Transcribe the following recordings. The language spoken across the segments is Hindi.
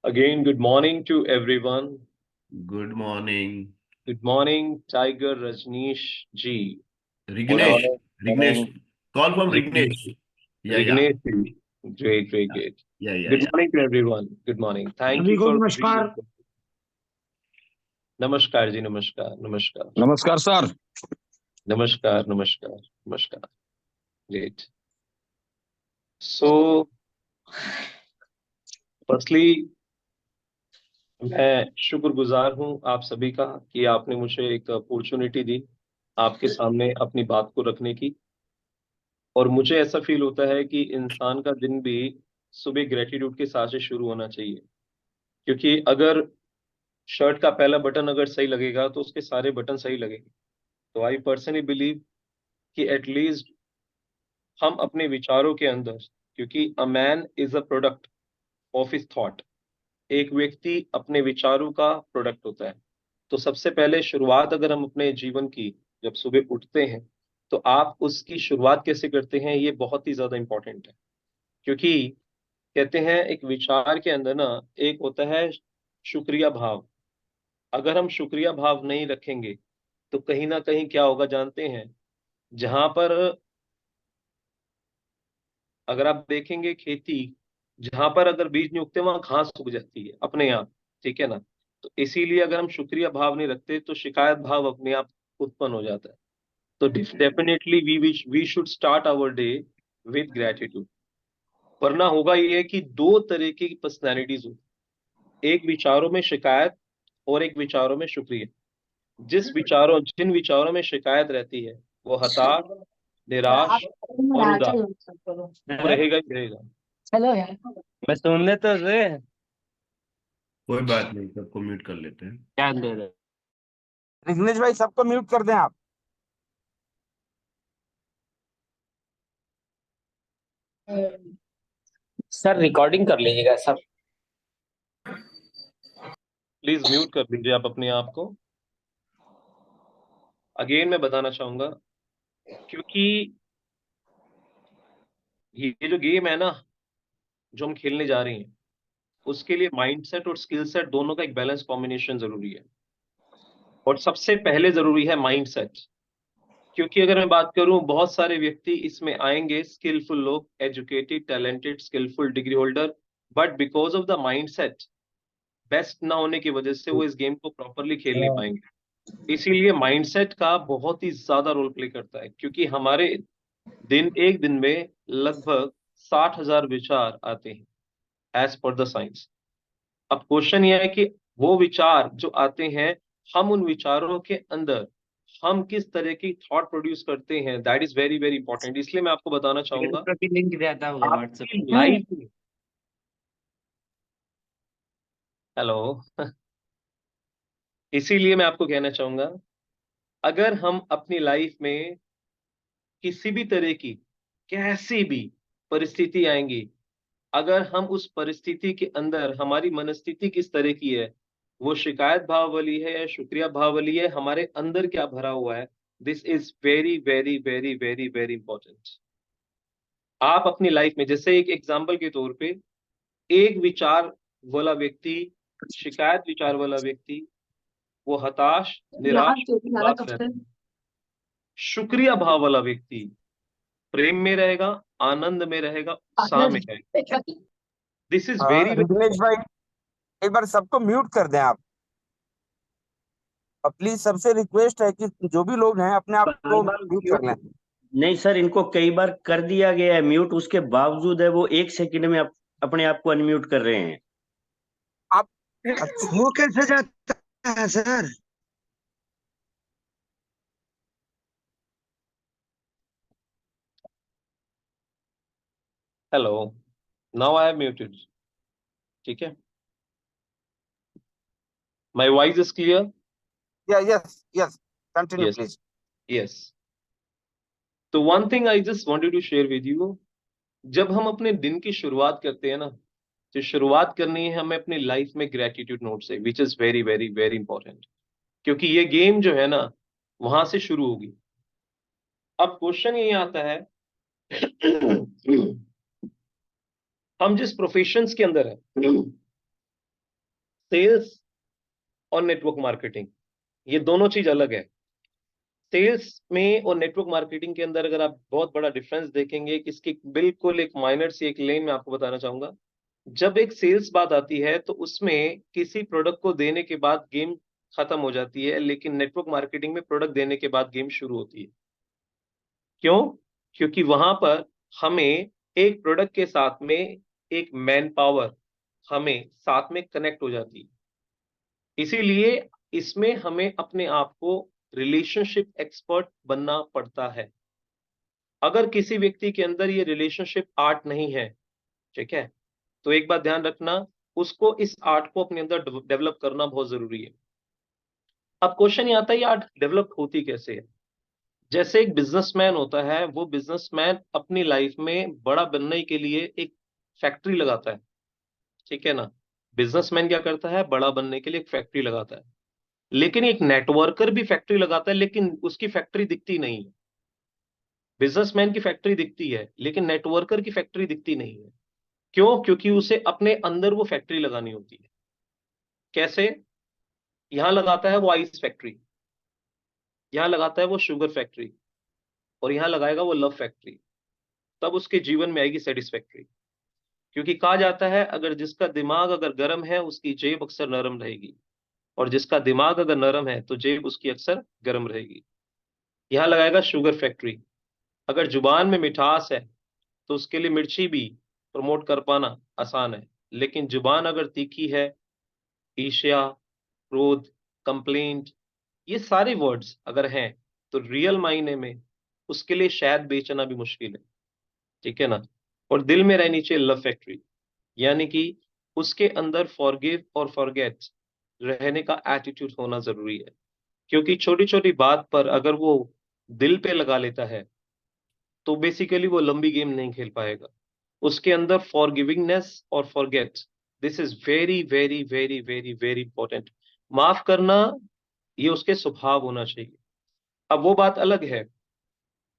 Again, good morning to everyone. Good morning. Good morning, Tiger Rajneesh ji. Rignesh. Morning. Rignesh. Morning, Call from Rignesh. Rignesh. Yeah. Rignesh ji. Great, great, Yeah. great. Yeah. Good Yeah. morning to everyone. Good morning. Thank सभी you को for नमस्कार। नमस्कार जी, नमस्कार, नमस्कार, नमस्कार सर। नमस्कार, नमस्कार, नमस्कार. Great. So, firstly, मैं शुक्रगुजार हूँ आप सभी का कि आपने मुझे एक अपॉर्चुनिटी दी आपके सामने अपनी बात को रखने की। और मुझे ऐसा फील होता है कि इंसान का दिन भी सुबह ग्रेटिट्यूड के साथ से शुरू होना चाहिए, क्योंकि अगर शर्ट का पहला बटन अगर सही लगेगा तो उसके सारे बटन सही लगेंगे। तो आई पर्सनली बिलीव कि एटलीस्ट हम अपने विचारों के अंदर, क्योंकि a man is a product of his thought, एक व्यक्ति अपने विचारों का प्रोडक्ट होता है। तो सबसे पहले शुरुआत अगर हम अपने जीवन की जब सुबह उठते हैं तो आप उसकी शुरुआत कैसे करते हैं ये बहुत ही ज्यादा इंपॉर्टेंट है। क्योंकि कहते हैं एक विचार के अंदर ना एक होता है शुक्रिया भाव। अगर हम शुक्रिया भाव नहीं रखेंगे तो कहीं ना कहीं क्या होगा जानते हैं, जहां पर अगर आप देखेंगे खेती, जहां पर अगर बीज नहीं उगते वहां घास उग जाती है अपने आप। ठीक है ना। तो इसीलिए अगर हम शुक्रिया भाव नहीं रखते तो शिकायत भाव अपने आप उत्पन्न हो जाता है। तो definitely we should start our day with gratitude. वरना होगा ये कि दो तरह की पर्सनैलिटीज होती, एक विचारों में शिकायत और एक विचारों में शुक्रिया। जिन विचारों में शिकायत रहती है वो हताश, निराश और उदास, वो रहेगा ही रहेगा। चलो यार, मैं सुन ले तो रे। कोई बात नहीं, सबको म्यूट कर लेते हैं। क्या दे रहे? रिग्नेश भाई सबको म्यूट कर दें आप। सर रिकॉर्डिंग कर लीजिएगा सर। प्लीज म्यूट कर दीजिए आप अपने आप को। अगेन मैं बताना चाहूंगा, क्योंकि ये जो गेम है ना जो हम खेलने जा रहे हैं, उसके लिए माइंडसेट और स्किल सेट दोनों का एक बैलेंस कॉम्बिनेशन जरूरी है। और सबसे पहले जरूरी है माइंडसेट। क्योंकि अगर मैं बात करूं, बहुत सारे व्यक्ति इसमें आएंगे, स्किलफुल लोग, educated, talented, skillful, degree holder, but because of the mindset best ना होने की वजह से वो इस गेम को प्रॉपरली खेल नहीं पाएंगे। इसीलिए माइंडसेट का बहुत ही ज्यादा रोल प्ले करता है, क्योंकि हमारे एक दिन में लगभग 60,000 विचार आते हैं एज पर द साइंस। अब क्वेश्चन ये है कि वो विचार जो आते हैं, हम उन विचारों के अंदर हम किस तरह की थॉट प्रोड्यूस करते हैं, that is very very important. इसलिए मैं आपको बताना चाहूंगा प्रति लिंक रहता होगा व्हाट्सएप आपकी पे। लाइफ में, हेलो इसीलिए मैं आपको कहना चाहूंगा, अगर हम अपनी लाइफ में किसी भी तरह की कैसी भी परिस्थिति आएंगी, अगर हम उस परिस्थिति के अंदर हमारी मनस्थिति किस तरह की है, वो शिकायत भाव वाली है या शुक्रिया भाव वाली है, हमारे अंदर क्या भरा हुआ है, this is very very very very very important. आप अपनी लाइफ में जैसे एक एग्जाम्पल के तौर पे, एक विचार वाला व्यक्ति, शिकायत विचार वाला व्यक्ति, वो हताश, निराश, उदास रहता है। शुक्रिया भाव वाला व्यक्ति प्रेम में रहेगा, आनंद में रहेगा, उत्साह में रहेगा। दिस इज वेरी रिग्नेश भाई एक बार सबको म्यूट कर दें आप। और प्लीज सबसे रिक्वेस्ट है कि जो भी लोग हैं अपने आप को म्यूट कर लें। नहीं सर, इनको कई बार कर दिया गया है म्यूट, उसके बावजूद है वो 1 सेकंड में अपने आप को अनम्यूट कर रहे हैं। आप अच्छा, वो कैसे जाता है sir? Hello, now I have muted. ठीक है, my voice is clear? Yes yes, continue yes, please. Yes. तो one thing I just wanted to share with you, जब हम अपने दिन की शुरुआत करते हैं ना, तो शुरुआत करनी है हमें अपनी लाइफ में ग्रेटिट्यूड नोट से, which is very very very important. क्योंकि ये गेम जो है ना वहां से शुरू होगी। अब क्वेश्चन ये आता है हम जिस प्रोफेशंस के अंदर है, सेल्स और नेटवर्क मार्केटिंग, ये दोनों चीज अलग है। सेल्स में और नेटवर्क मार्केटिंग के अंदर अगर आप बहुत बड़ा डिफरेंस देखेंगे, कि इसकी बिल्कुल एक माइनर सी एक लेन में आपको बताना चाहूंगा। जब एक सेल्स बात आती है तो उसमें किसी प्रोडक्ट को देने के बाद गेम खत्म हो जाती है, लेकिन नेटवर्क मार्केटिंग में प्रोडक्ट देने के बाद गेम शुरू होती है। क्यों? क्योंकि वहां पर हमें एक प्रोडक्ट के साथ में एक मैन पावर हमें साथ में कनेक्ट हो जाती है। इसीलिए इसमें हमें अपने आप को रिलेशनशिप एक्सपर्ट बनना पड़ता है। अगर किसी व्यक्ति के अंदर ये रिलेशनशिप आर्ट नहीं है, ठीक है, तो एक बात ध्यान रखना, उसको इस आर्ट को अपने अंदर डेवलप करना बहुत जरूरी है। अब क्वेश्चन ये आता है, ये आर्ट डेवलप होती कैसे है? जैसे एक बिजनेसमैन होता है, वो बिजनेसमैन अपनी लाइफ में बड़ा बनने के लिए एक फैक्ट्री लगाता है, ठीक है ना। बिजनेसमैन क्या करता है? बड़ा बनने के लिए एक फैक्ट्री लगाता है। लेकिन एक नेटवर्कर भी फैक्ट्री लगाता है, लेकिन उसकी फैक्ट्री दिखती नहीं है। बिजनेसमैन की फैक्ट्री दिखती है, लेकिन नेटवर्कर की फैक्ट्री दिखती नहीं है। क्यों? क्योंकि उसे अपने अंदर वो फैक्ट्री लगानी होती है। कैसे? यहां लगाता है वो आइस फैक्ट्री, यहां लगाता है वो शुगर फैक्ट्री, और यहां लगाएगा वो लव फैक्ट्री। तब उसके जीवन में आएगी सेटिस्फैक्ट्री। क्योंकि कहा जाता है, अगर जिसका दिमाग अगर गर्म है उसकी जेब अक्सर नरम रहेगी, और जिसका दिमाग अगर नरम है तो जेब उसकी अक्सर गर्म रहेगी। यहां लगाएगा शुगर फैक्ट्री। अगर जुबान में मिठास है तो उसके लिए मिर्ची भी प्रमोट कर पाना आसान है। लेकिन जुबान अगर तीखी है, ईर्ष्या, क्रोध, कंप्लेंट, ये सारे वर्ड्स अगर हैं, तो रियल मायने में उसके लिए शायद बेचना भी मुश्किल है, ठीक है ना। और दिल में रहनी चाहिए लव फैक्ट्री, यानी कि उसके अंदर फॉरगिव और फॉरगेट रहने का एटीट्यूड होना जरूरी है। क्योंकि छोटी छोटी बात पर अगर वो दिल पे लगा लेता है, तो बेसिकली वो लंबी गेम नहीं खेल पाएगा। उसके अंदर फॉरगिविंगनेस और forget, this is very very very very very important. माफ करना, ये उसके स्वभाव होना चाहिए। अब वो बात अलग है,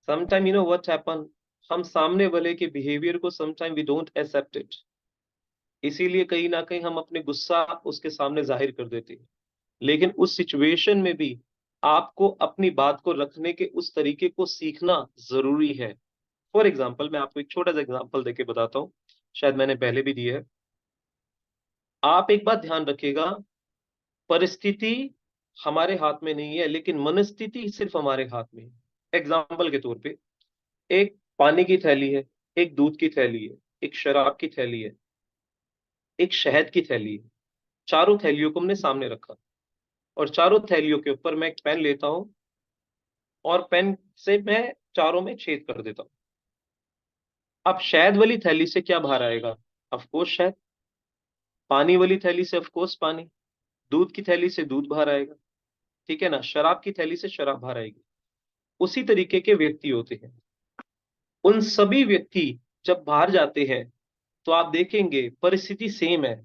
sometime you know what happen, हम सामने वाले के बिहेवियर को sometime we don't accept it, इसीलिए कहीं ना कहीं हम अपने गुस्सा उसके सामने जाहिर कर देते हैं। लेकिन उस सिचुएशन में भी आपको अपनी बात को रखने के उस तरीके को सीखना जरूरी है। फॉर एग्जाम्पल, मैं आपको एक छोटा सा एग्जाम्पल देके बताता हूँ, शायद मैंने पहले भी दी है। आप एक बात ध्यान रखिएगा, परिस्थिति हमारे हाथ में नहीं है, लेकिन मनस्थिति सिर्फ हमारे हाथ में है। एग्जाम्पल के तौर पे, एक पानी की थैली है, एक दूध की थैली है, एक शराब की थैली है, एक शहद की थैली है। चारों थैलियों को हमने सामने रखा, और चारों थैलियों के ऊपर मैं एक पेन लेता हूं, और पेन से मैं चारों में छेद कर देता हूं। अब शहद वाली थैली से क्या बाहर आएगा? ऑफ कोर्स शहद। पानी वाली थैली से ऑफ कोर्स पानी। दूध की थैली से दूध बाहर आएगा, ठीक है ना। शराब की थैली से शराब बाहर आएगी। उसी तरीके के व्यक्ति होते हैं। उन सभी व्यक्ति जब बाहर जाते हैं, तो आप देखेंगे परिस्थिति सेम है,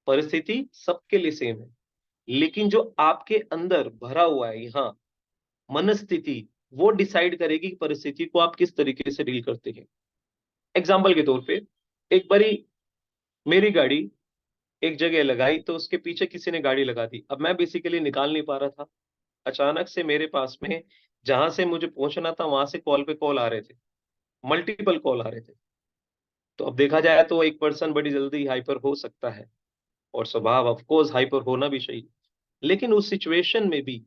परिस्थिति सबके लिए सेम है, लेकिन जो आपके अंदर भरा हुआ है यहाँ मनस्थिति, वो डिसाइड करेगी कि परिस्थिति को आप किस तरीके से डील करते हैं। एग्जाम्पल के तौर पे, एक बारी मेरी गाड़ी एक जगह लगाई, तो उसके पीछे किसी ने गाड़ी लगा दी। अब मैं बेसिकली निकाल नहीं पा रहा था। अचानक से मेरे पास में, जहां से मुझे पहुंचना था वहां से कॉल पे कॉल आ रहे थे, मल्टीपल कॉल आ रहे थे। तो अब देखा जाए तो एक पर्सन बड़ी जल्दी हाइपर हो सकता है, और स्वभाव ऑफ कोर्स हाइपर होना भी चाहिए। लेकिन उस सिचुएशन में भी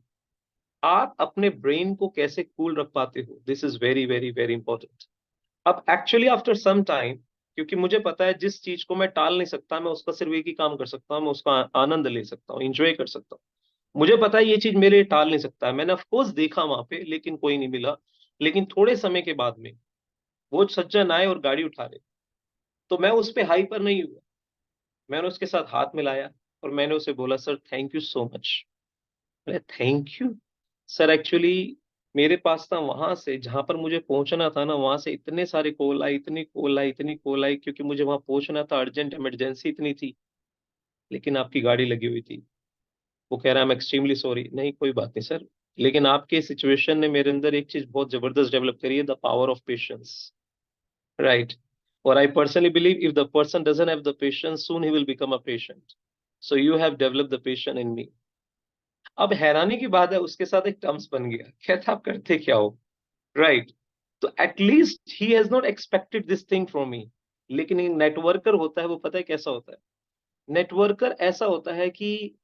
आप अपने ब्रेन को कैसे कूल रख पाते हो, this is very very very important. अब एक्चुअली आफ्टर सम टाइम, क्योंकि मुझे पता है जिस चीज को मैं टाल नहीं सकता, मैं उसका सिर्फ एक ही काम कर सकता हूँ, मैं उसका आनंद ले सकता हूँ, इंजॉय कर सकता हूँ। मुझे पता है ये चीज मेरे लिए टाल नहीं सकता है। मैंने ऑफकोर्स देखा वहां पे, लेकिन कोई नहीं मिला। लेकिन थोड़े समय के बाद में वो सज्जन आए और गाड़ी उठा रहे, तो मैं उस पर हाई पर नहीं हुआ। मैंने उसके साथ हाथ मिलाया, और मैंने उसे बोला, sir thank you so much. Thank you sir, actually मेरे पास था, वहां से जहां पर मुझे पहुंचना था ना, वहां से इतने सारे कॉल आई, इतनी कॉल आई, इतनी कॉल आई, क्योंकि मुझे वहां पहुंचना था, अर्जेंट इमरजेंसी इतनी थी। लेकिन आपकी गाड़ी लगी हुई थी। वो कह रहा है, आई एम एक्सट्रीमली सॉरी। नहीं कोई बात नहीं सर, लेकिन आपके सिचुएशन ने मेरे अंदर एक चीज बहुत जबरदस्त डेवलप करी है, the power of patience, right. और I personally believe if the person doesn't have the patience soon he will become a patient, so you have developed the patience in me. अब हैरानी की बात है, उसके साथ एक टर्म्स बन गया, कहता आप करते क्या हो, राइट। तो at least he has not expected this thing from me. लेकिन एक नेटवर्कर होता है, वो पता है कैसा होता है, नेटवर्कर ऐसा होता है कि,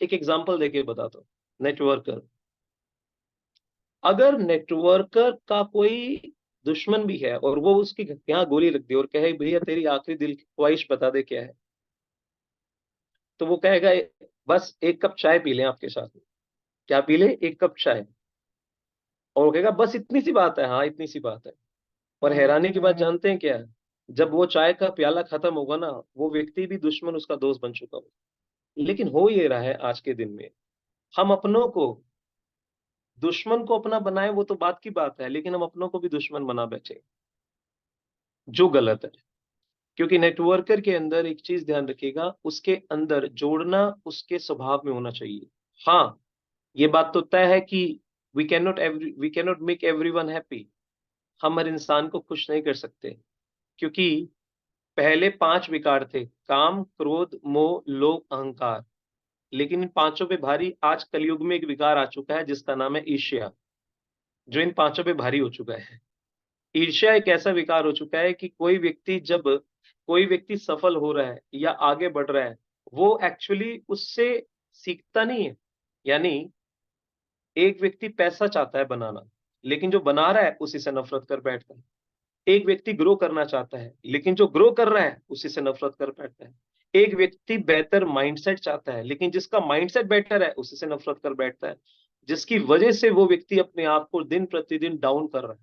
एक एग्जांपल देके बताता हूँ। नेटवर्कर, अगर नेटवर्कर का कोई दुश्मन भी है और वो उसकी यहाँ गोली रख दे और कहे भैया तेरी आखिरी दिल की ख्वाहिश बता दे क्या है, तो वो कहेगा बस एक कप चाय पी लें आपके साथ में। क्या पी ले? एक कप चाय। और वो कहेगा बस इतनी सी बात है, हाँ इतनी सी बात है। और हैरानी की बात जानते हैं क्या है? जब वो चाय का प्याला खत्म होगा ना, वो व्यक्ति भी दुश्मन उसका दोस्त बन चुका होगा। लेकिन हो ये रहा है आज के दिन में, हम अपनों को, दुश्मन को अपना बनाए वो तो बात की बात है, लेकिन हम अपनों को भी दुश्मन बना बैठे, जो गलत है। क्योंकि नेटवर्कर के अंदर एक चीज ध्यान रखिएगा, उसके अंदर जोड़ना उसके स्वभाव में होना चाहिए। हाँ, ये बात तो तय है कि we can not make everyone happy. हम हर इंसान को खुश नहीं कर सकते, क्योंकि पहले 5 विकार थे, काम, क्रोध, मोह, लोभ, अहंकार। लेकिन इन पांचों पे भारी आज कलयुग में एक विकार आ चुका है जिसका नाम है ईर्ष्या, जो इन पांचों पे भारी हो चुका है। ईर्ष्या एक ऐसा विकार हो चुका है कि कोई व्यक्ति सफल हो रहा है या आगे बढ़ रहा है, वो एक्चुअली उससे सीखता नहीं है। यानी एक व्यक्ति पैसा चाहता है बनाना, लेकिन जो बना रहा है उसी से नफरत कर बैठता है। एक व्यक्ति ग्रो करना चाहता है, लेकिन जो ग्रो कर रहा है उसी से नफरत कर बैठता है। एक व्यक्ति बेहतर माइंडसेट चाहता है, लेकिन जिसका माइंडसेट बेटर है उसी से नफरत कर बैठता है, जिसकी वजह से वो व्यक्ति अपने आप को दिन प्रतिदिन डाउन कर रहा है।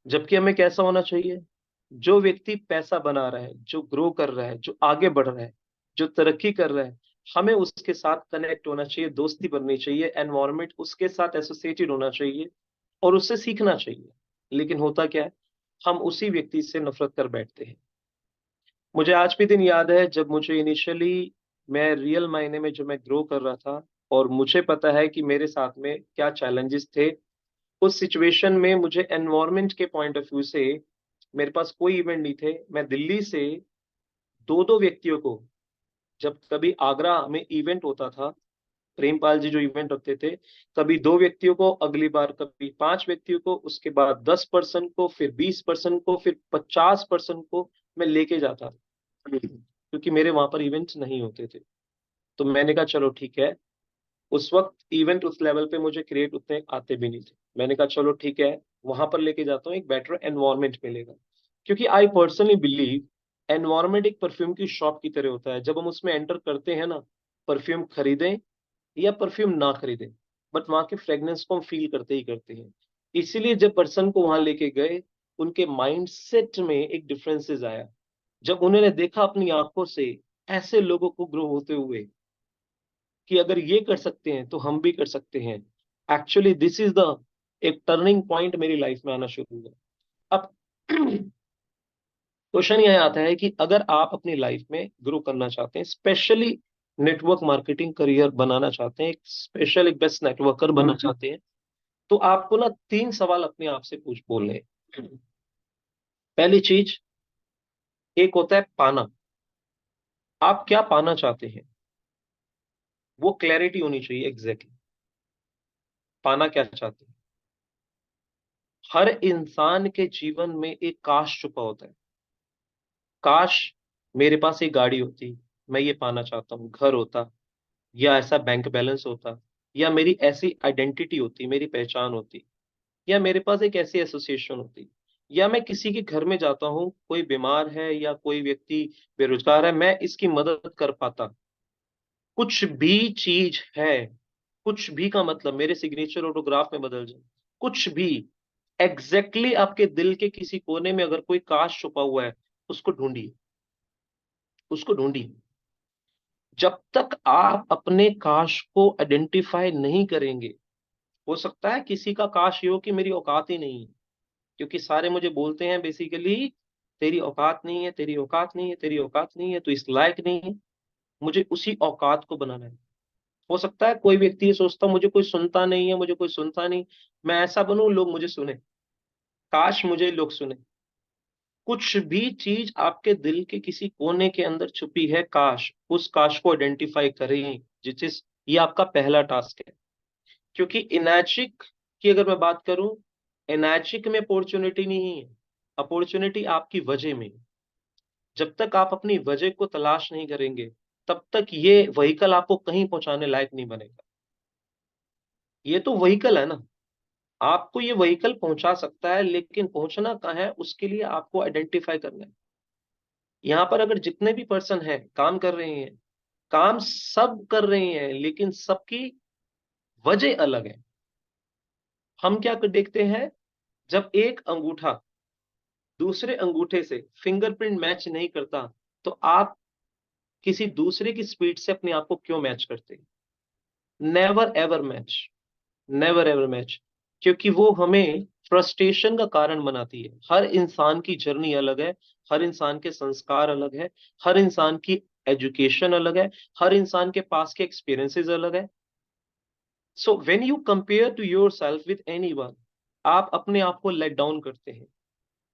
जबकि हमें कैसा होना चाहिए? जो व्यक्ति पैसा बना रहा है, जो ग्रो कर रहा है, जो आगे बढ़ रहा है, जो तरक्की कर रहा है, हमें उसके साथ कनेक्ट होना चाहिए, दोस्ती बननी चाहिए, एनवायरमेंट उसके साथ एसोसिएटेड होना चाहिए और उससे सीखना चाहिए। लेकिन होता क्या है, हम उसी व्यक्ति से नफरत कर बैठते हैं। मुझे आज भी दिन याद है जब मुझे इनिशियली, मैं रियल मायने में जो मैं ग्रो कर रहा था, और मुझे पता है कि मेरे साथ में क्या चैलेंजेस थे। उस सिचुएशन में मुझे एनवायरमेंट के पॉइंट ऑफ व्यू से, मेरे पास कोई इवेंट नहीं थे, मैं दिल्ली से दो दो व्यक्तियों को, जब कभी आगरा में इवेंट होता था, प्रेमपाल जी जो इवेंट रखते थे, कभी 2 व्यक्तियों को, अगली बार कभी 5 व्यक्तियों को, उसके बाद 10% को, फिर 20% को, फिर 50% को मैं लेके जाता था, क्योंकि मेरे वहां पर इवेंट्स नहीं होते थे। तो मैंने कहा चलो ठीक है, उस वक्त इवेंट उस लेवल पे मुझे क्रिएट उतने आते भी नहीं थे। मैंने कहा चलो ठीक है, वहां पर लेके जाता हूँ, एक बेटर एनवायरमेंट मिलेगा। क्योंकि आई पर्सनली बिलीव एनवायरमेंट एक परफ्यूम की शॉप की तरह होता है। जब हम उसमें एंटर करते हैं ना, परफ्यूम खरीदें या परफ्यूम ना खरीदें, बट वहां के फ्रेग्रेंस को हम फील करते ही करते हैं। इसीलिए जब पर्सन को वहां लेके गए, उनके माइंडसेट में एक डिफरेंसेस आया। जब उन्होंने देखा अपनी आंखों से ऐसे लोगों को ग्रो होते हुए, कि अगर ये कर सकते हैं तो हम भी कर सकते हैं। एक्चुअली दिस इज द एक टर्निंग पॉइंट मेरी लाइफ में आना शुरू हुआ। अब क्वेश्चन यह आता है कि अगर आप अपनी लाइफ में ग्रो करना चाहते हैं, स्पेशली नेटवर्क मार्केटिंग करियर बनाना चाहते हैं, एक स्पेशल एक बेस्ट नेटवर्कर बनना चाहते हैं, तो आपको ना 3 सवाल अपने आप से बोलने हैं। पहली चीज, एक होता है पाना। आप क्या पाना चाहते हैं, वो क्लैरिटी होनी चाहिए एग्जैक्टली। पाना क्या चाहते हैं? हर इंसान के जीवन में एक काश छुपा होता है। काश मेरे पास एक गाड़ी होती, मैं ये पाना चाहता हूँ, घर होता, या ऐसा बैंक बैलेंस होता, या मेरी ऐसी आइडेंटिटी होती, मेरी पहचान होती, या मेरे पास एक ऐसी एसोसिएशन होती, या मैं किसी के घर में जाता हूँ, कोई बीमार है या कोई व्यक्ति बेरोजगार है, मैं इसकी मदद कर पाता। कुछ भी चीज है, कुछ भी का मतलब मेरे सिग्नेचर ऑटोग्राफ में बदल जाए, कुछ भी, एग्जैक्टली आपके दिल के किसी कोने में अगर कोई काश छुपा हुआ है, उसको ढूंढिए, उसको ढूंढिए। जब तक आप अपने काश को आइडेंटिफाई नहीं करेंगे, हो सकता है किसी का काश ये हो कि मेरी औकात ही नहीं है, क्योंकि सारे मुझे बोलते हैं बेसिकली, तेरी औकात नहीं है, तेरी औकात नहीं है, तेरी औकात नहीं है, तो इस लायक नहीं है। मुझे उसी औकात को बनाना है। हो सकता है कोई व्यक्ति ये सोचता मुझे कोई सुनता नहीं है, मुझे कोई सुनता नहीं, मैं ऐसा बनूं लोग मुझे सुने, काश मुझे लोग सुने। कुछ भी चीज आपके दिल के किसी कोने के अंदर छुपी है, काश, उस काश को आइडेंटिफाई करें, जिस ये आपका पहला टास्क है। क्योंकि इनैचिक की अगर मैं बात करूं, इनैचिक में अपॉर्चुनिटी नहीं है, अपॉर्चुनिटी आपकी वजह में है। जब तक आप अपनी वजह को तलाश नहीं करेंगे, तब तक ये व्हीकल आपको कहीं पहुंचाने लायक नहीं बनेगा। ये तो व्हीकल है ना, आपको ये व्हीकल पहुंचा सकता है, लेकिन पहुंचना कहाँ है उसके लिए आपको आइडेंटिफाई करना है। यहाँ पर अगर जितने भी पर्सन हैं काम कर रहे हैं, काम सब कर रहे हैं, लेकिन सबकी वजह अलग है। हम क्या देखते हैं, जब एक अंगूठा दूसरे अंगूठे से फिंगरप्रिंट मैच नहीं करता, तो आप किसी दूसरे की स्पीड से अपने आप को क्यों मैच करते हैं? Never ever match, never ever match. क्योंकि वो हमें फ्रस्ट्रेशन का कारण बनाती है। हर इंसान की जर्नी अलग है, हर इंसान के संस्कार अलग है, हर इंसान की एजुकेशन अलग है, हर इंसान के पास के एक्सपीरियंसेस अलग है। So when you compare to yourself with anyone, आप अपने आप को लेट डाउन करते हैं।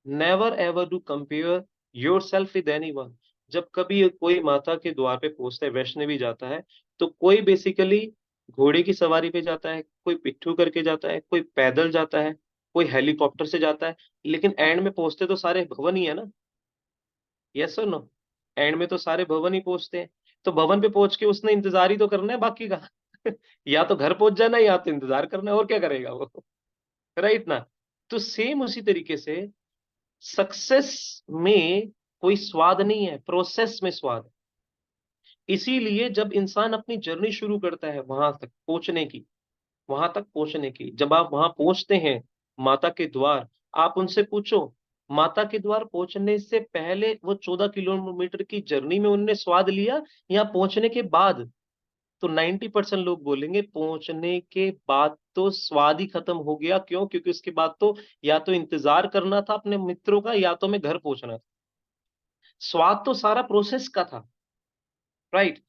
Never ever do compare yourself with anyone. जब कभी कोई माता के द्वार पे पहुंचता है, वैष्णवी जाता है, तो कोई बेसिकली घोड़े की सवारी पे जाता है, कोई पिट्ठू करके जाता है, कोई पैदल जाता है, कोई हेलीकॉप्टर से जाता है, लेकिन एंड में पहुंचते तो सारे भवन ही है ना। यस और नो? एंड में तो सारे भवन ही पहुंचते हैं। तो भवन पे पहुंच के उसने इंतजार ही तो करना है बाकी का। या तो घर पहुंच जाना है, या तो इंतजार करना है, और क्या करेगा वो? राइट ना? तो सेम उसी तरीके से सक्सेस में कोई स्वाद नहीं है, प्रोसेस में स्वाद है। इसीलिए जब इंसान अपनी जर्नी शुरू करता है वहां तक पहुंचने की, वहां तक पहुंचने की, जब आप वहां पहुंचते हैं माता के द्वार, आप उनसे पूछो माता के द्वार पहुंचने से पहले वो 14 किलोमीटर की जर्नी में उनने स्वाद लिया, या पहुंचने के बाद? तो 90% लोग बोलेंगे पहुंचने के बाद तो स्वाद ही खत्म हो गया। क्यों? क्योंकि उसके बाद तो या तो इंतजार करना था अपने मित्रों का, या तो मैं घर पहुंचना था। स्वाद तो सारा प्रोसेस का था। राइट?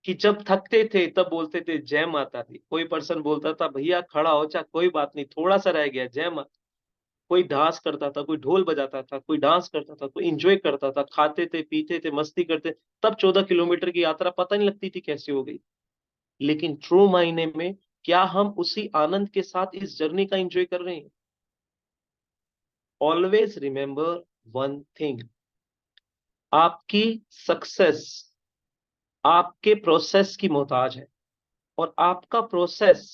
कि जब थकते थे तब बोलते थे जय माता दी, कोई पर्सन बोलता था भैया खड़ा हो जा, कोई बात नहीं थोड़ा सा रह गया, जय माता। कोई डांस करता था, कोई ढोल बजाता था, कोई डांस करता था, कोई इंजॉय करता था, खाते थे पीते थे मस्ती करते। तब 14 किलोमीटर की यात्रा पता नहीं लगती थी कैसे हो गई। लेकिन ट्रू मायने में क्या हम उसी आनंद के साथ इस जर्नी का एंजॉय कर रहे हैं? ऑलवेज रिमेंबर वन थिंग, आपकी सक्सेस आपके प्रोसेस की मोहताज है, और आपका प्रोसेस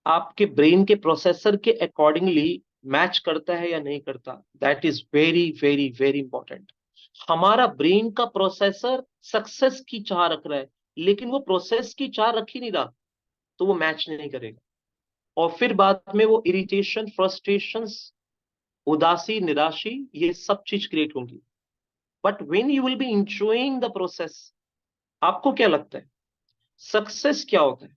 आपके ब्रेन के प्रोसेसर के अकॉर्डिंगली मैच करता है या नहीं करता, that is very very very important. हमारा ब्रेन का प्रोसेसर सक्सेस की चाह रख रहा है, लेकिन वो प्रोसेस की चाह रख ही नहीं रहा, तो वो मैच नहीं करेगा। और फिर बाद में वो इरिटेशन, फ्रस्ट्रेशन, उदासी, निराशी, ये सब चीज क्रिएट होंगी। But when you will be enjoying the process, आपको क्या लगता है सक्सेस क्या होता है?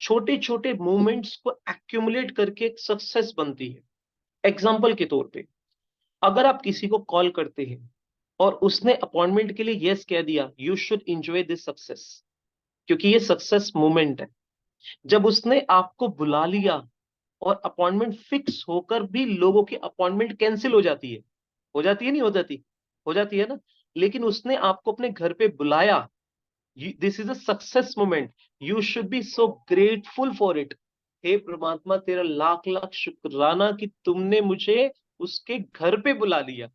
छोटे छोटे मूवमेंट्स को एक्यूमुलेट करके एक सक्सेस बनती है। एग्जाम्पल के तौर पे, अगर आप किसी को कॉल करते हैं और उसने अपॉइंटमेंट के लिए यस कह दिया, you should enjoy this success, क्योंकि ये सक्सेस मूवमेंट है। जब उसने आपको बुला लिया और अपॉइंटमेंट फिक्स होकर भी लोगों की अपॉइंटमेंट कैंसिल हो जाती है, हो जाती है नहीं हो जाती? हो जाती है ना? लेकिन उसने आपको अपने घर पे बुलाया, this is a success moment, you should be so grateful for it. हे परमात्मा तेरा लाख लाख शुक्राना कि तुमने मुझे उसके घर पे बुला लिया।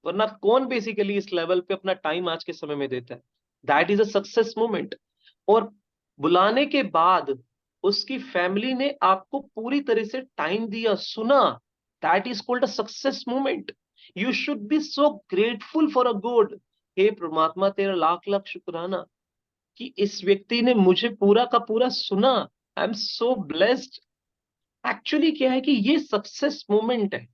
वरना कौन बेसिकली इस लेवल पे अपना टाइम आज के समय में देता है? That is a success moment. और बुलाने के बाद उसकी फैमिली ने आपको पूरी तरह से टाइम दिया, सुना, that is called a success moment. You should be so grateful for a good. हे परमात्मा तेरा लाख लाख शुक्राना कि इस व्यक्ति ने मुझे पूरा का पूरा सुना, I am so blessed. Actually क्या है कि ये सक्सेस मोमेंट है।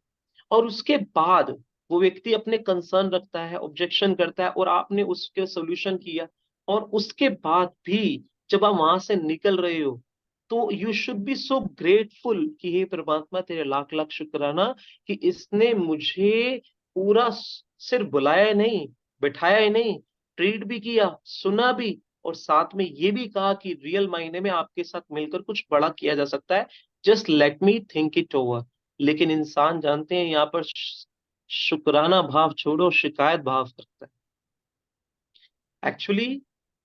और उसके बाद वो व्यक्ति अपने कंसर्न रखता है, ऑब्जेक्शन करता है, और आपने उसके सोल्यूशन किया, और उसके बाद भी जब आप वहां से निकल रहे हो, तो you should be so grateful कि हे परमात्मा तेरे लाख लाख शुक्राना कि इसने मुझे पूरा सिर्फ बुलाया ही नहीं, बिठाया ही नहीं, ट्रीट भी किया, सुना भी, और साथ में ये भी कहा कि रियल मायने में आपके साथ मिलकर कुछ बड़ा किया जा सकता है, just let me think it over. लेकिन इंसान जानते हैं यहाँ पर शुक्राना भाव छोड़ो, शिकायत भाव करता है। एक्चुअली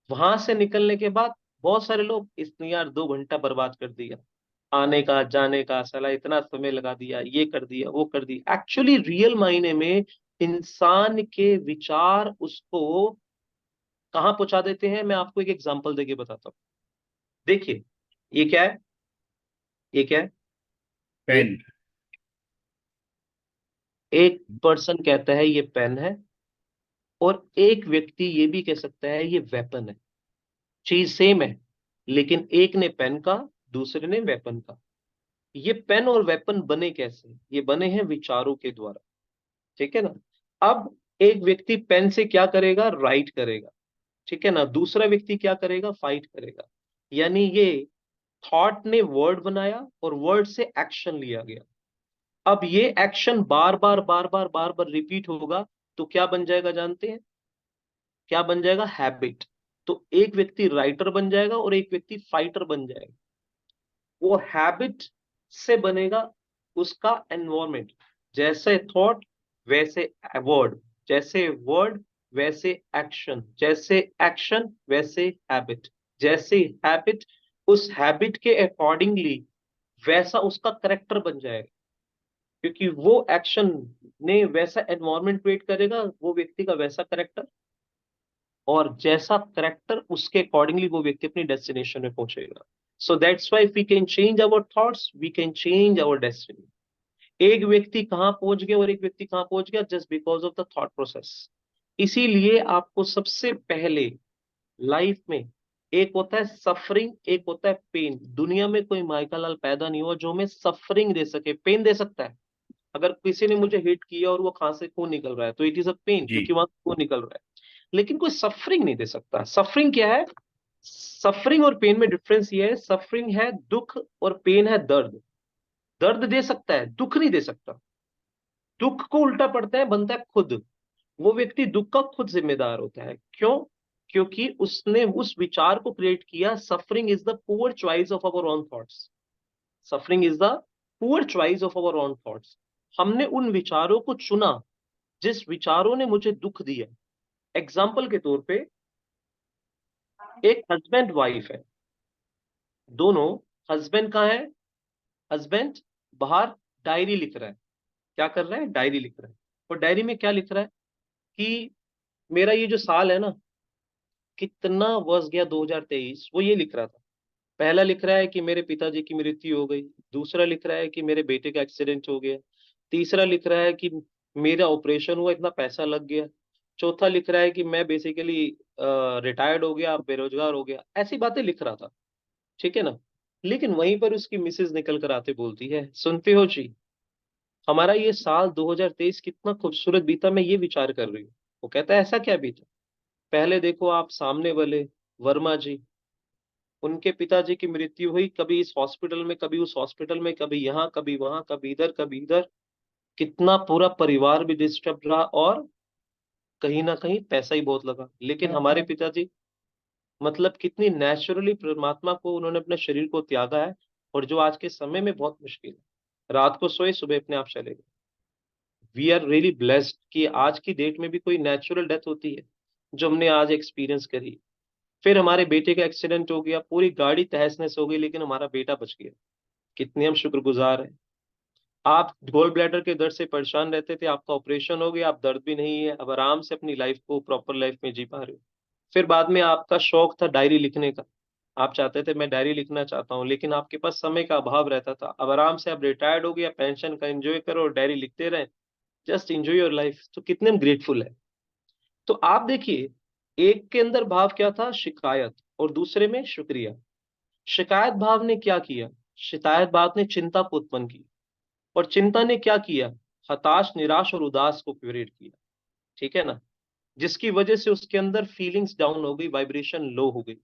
वहां से निकलने के बाद बहुत सारे लोग, इसने यार 2 घंटा बर्बाद कर दिया, आने का जाने का, साला इतना समय लगा दिया, ये कर दिया वो कर दिया। एक्चुअली रियल मायने में इंसान के विचार उसको कहाँ पहुंचा देते हैं, मैं आपको एक एग्जांपल देके बताता हूँ। देखिए, ये क्या है, ये क्या है, पेन। एक पर्सन कहता है ये पेन है, और एक व्यक्ति ये भी कह सकता है ये वेपन है। चीज सेम है, लेकिन एक ने पेन का, दूसरे ने वेपन का। ये पेन और वेपन बने कैसे? ये बने हैं विचारों के द्वारा, ठीक है ना। अब एक व्यक्ति पेन से क्या करेगा? राइट करेगा, ठीक है ना। दूसरा व्यक्ति क्या करेगा? फाइट करेगा। यानी ये थॉट ने वर्ड बनाया और वर्ड से एक्शन लिया गया। अब ये एक्शन बार बार बार बार बार बार रिपीट होगा, तो क्या बन जाएगा जानते हैं? क्या बन जाएगा? हैबिट। तो एक व्यक्ति राइटर बन जाएगा और एक व्यक्ति फाइटर बन जाएगा। वो हैबिट से बनेगा उसका एनवायरमेंट। जैसे थॉट वैसे वर्ड, जैसे वर्ड वैसे एक्शन, जैसे एक्शन वैसे हैबिट, जैसे हैबिट उस हैबिट के अकॉर्डिंगली वैसा उसका करेक्टर बन जाएगा। क्योंकि वो एक्शन ने वैसा एनवायरमेंट क्रिएट करेगा, वो व्यक्ति का वैसा करेक्टर, और जैसा करेक्टर उसके अकॉर्डिंगली वो व्यक्ति अपनी डेस्टिनेशन में पहुंचेगा। So that's why if we can change our thoughts, we can change our destiny. एक व्यक्ति कहाँ पहुंच गया और एक व्यक्ति कहाँ पहुंच गया, just because of the thought process. इसीलिए आपको सबसे पहले लाइफ में एक होता है सफरिंग, एक होता है पेन। दुनिया में कोई माइका लाल पैदा नहीं हुआ जो हमें सफरिंग दे सके। पेन दे सकता है, अगर किसी ने मुझे हिट किया और वो खांसे खून निकल रहा है तो इट इज अ पेन, जी। क्योंकि वहां खून निकल रहा है। लेकिन कोई सफरिंग नहीं दे सकता। सफरिंग क्या है? सफरिंग और पेन में डिफरेंस ये है, सफरिंग है दुख और पेन है दर्द। दर्द दे सकता है, दुख नहीं दे सकता। दुख को उल्टा पड़ता है, बनता है खुद। वो व्यक्ति दुख का खुद जिम्मेदार होता है। क्यों? क्योंकि उसने उस विचार को क्रिएट किया। Suffering is the poor choice of our own thoughts. Suffering is the poor choice of our own thoughts. हमने उन विचारों को चुना जिस विचारों ने मुझे दुख दिया। एग्जाम्पल के तौर पे, एक हस्बैंड वाइफ है, दोनों। हस्बैंड कहाँ है? हस्बैंड बाहर डायरी लिख रहा है। क्या कर रहा है? डायरी लिख रहा है। और डायरी में क्या लिख रहा है कि मेरा ये जो साल है ना, कितना वर्ष गया 2023, वो ये लिख रहा था। पहला लिख रहा है कि मेरे पिताजी की मृत्यु हो गई। दूसरा लिख रहा है कि मेरे बेटे का एक्सीडेंट हो गया। तीसरा लिख रहा है कि मेरा ऑपरेशन हुआ, इतना पैसा लग गया। चौथा लिख रहा है कि मैं बेसिकली रिटायर्ड हो गया, बेरोजगार हो गया। ऐसी बातें लिख रहा था, ठीक है ना। लेकिन वहीं पर उसकी मिसेज निकल कर आते बोलती है, सुनते हो जी, हमारा ये साल 2023 कितना खूबसूरत बीता, मैं ये विचार कर रही हूँ। वो कहता है ऐसा क्या बीता? पहले देखो आप सामने वाले वर्मा जी, उनके पिताजी की मृत्यु हुई, कभी इस हॉस्पिटल में, कभी उस हॉस्पिटल में, कभी यहाँ कभी वहां, कभी इधर कभी इधर। कितना पूरा परिवार भी डिस्टर्ब रहा, और कहीं ना कहीं पैसा ही बहुत लगा। लेकिन हमारे पिताजी, मतलब कितनी नेचुरली परमात्मा को उन्होंने अपने शरीर को त्यागा है। और जो आज के समय में बहुत मुश्किल है, रात को सोए सुबह अपने आप चले गए। वी आर रियली ब्लेस्ड कि आज की डेट में भी कोई नेचुरल डेथ होती है जो हमने आज एक्सपीरियंस करी। फिर हमारे बेटे का एक्सीडेंट हो गया, पूरी गाड़ी तहस नहस हो गई, लेकिन हमारा बेटा बच गया। कितने हम शुक्रगुजार हैं। आप गोल ब्लैडर के दर्द से परेशान रहते थे, आपका ऑपरेशन हो गया, आप दर्द भी नहीं है, अब आराम से अपनी लाइफ को प्रॉपर लाइफ में जी पा रहे हो। फिर बाद में आपका शौक था डायरी लिखने का, आप चाहते थे मैं डायरी लिखना चाहता हूँ, लेकिन आपके पास समय का अभाव रहता था। अब आराम से आप रिटायर्ड हो गया, पेंशन का एंजॉय करो और डायरी लिखते रहे। Just enjoy your life. तो कितने हम ग्रेटफुल है। तो आप देखिए, एक के अंदर भाव क्या था? शिकायत, और दूसरे में शुक्रिया। शिकायत भाव ने क्या किया? शिकायत भाव ने चिंता को उत्पन्न की, और चिंता ने क्या किया? हताश, निराश और उदास को क्रिएट किया, ठीक है ना। जिसकी वजह से उसके अंदर फीलिंग्स डाउन हो गई, वाइब्रेशन लो हो गई।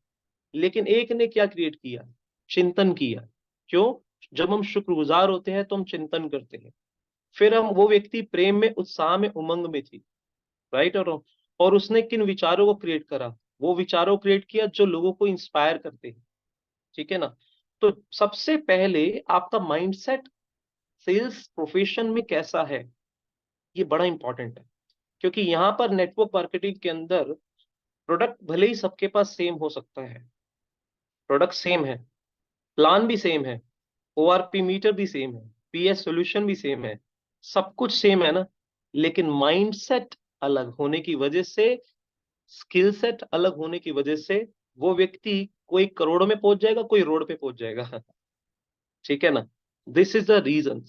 लेकिन एक ने क्या क्रिएट किया? चिंतन किया। क्यों? जब हम शुक्रगुजार होते हैं तो हम चिंतन करते हैं। फिर हम, वो व्यक्ति प्रेम में, उत्साह में, उमंग में थी, राइट। और उसने किन विचारों को क्रिएट करा? वो विचारों क्रिएट किया जो लोगों को इंस्पायर करते हैं, ठीक है ना। तो सबसे पहले आपका माइंडसेट सेल्स प्रोफेशन में कैसा है, ये बड़ा इंपॉर्टेंट है। क्योंकि यहाँ पर नेटवर्क मार्केटिंग के अंदर प्रोडक्ट भले ही सबके पास सेम हो सकता है, प्रोडक्ट सेम है, प्लान भी सेम है, ओआरपी मीटर भी सेम है, पीएस सॉल्यूशन भी सेम है, सब कुछ सेम है ना, लेकिन माइंडसेट अलग होने की वजह से, स्किल सेट अलग होने की वजह से वो व्यक्ति कोई करोड़ों में पहुंच जाएगा, कोई रोड पे पहुंच जाएगा। ठीक है ना, दिस इज द रीजन।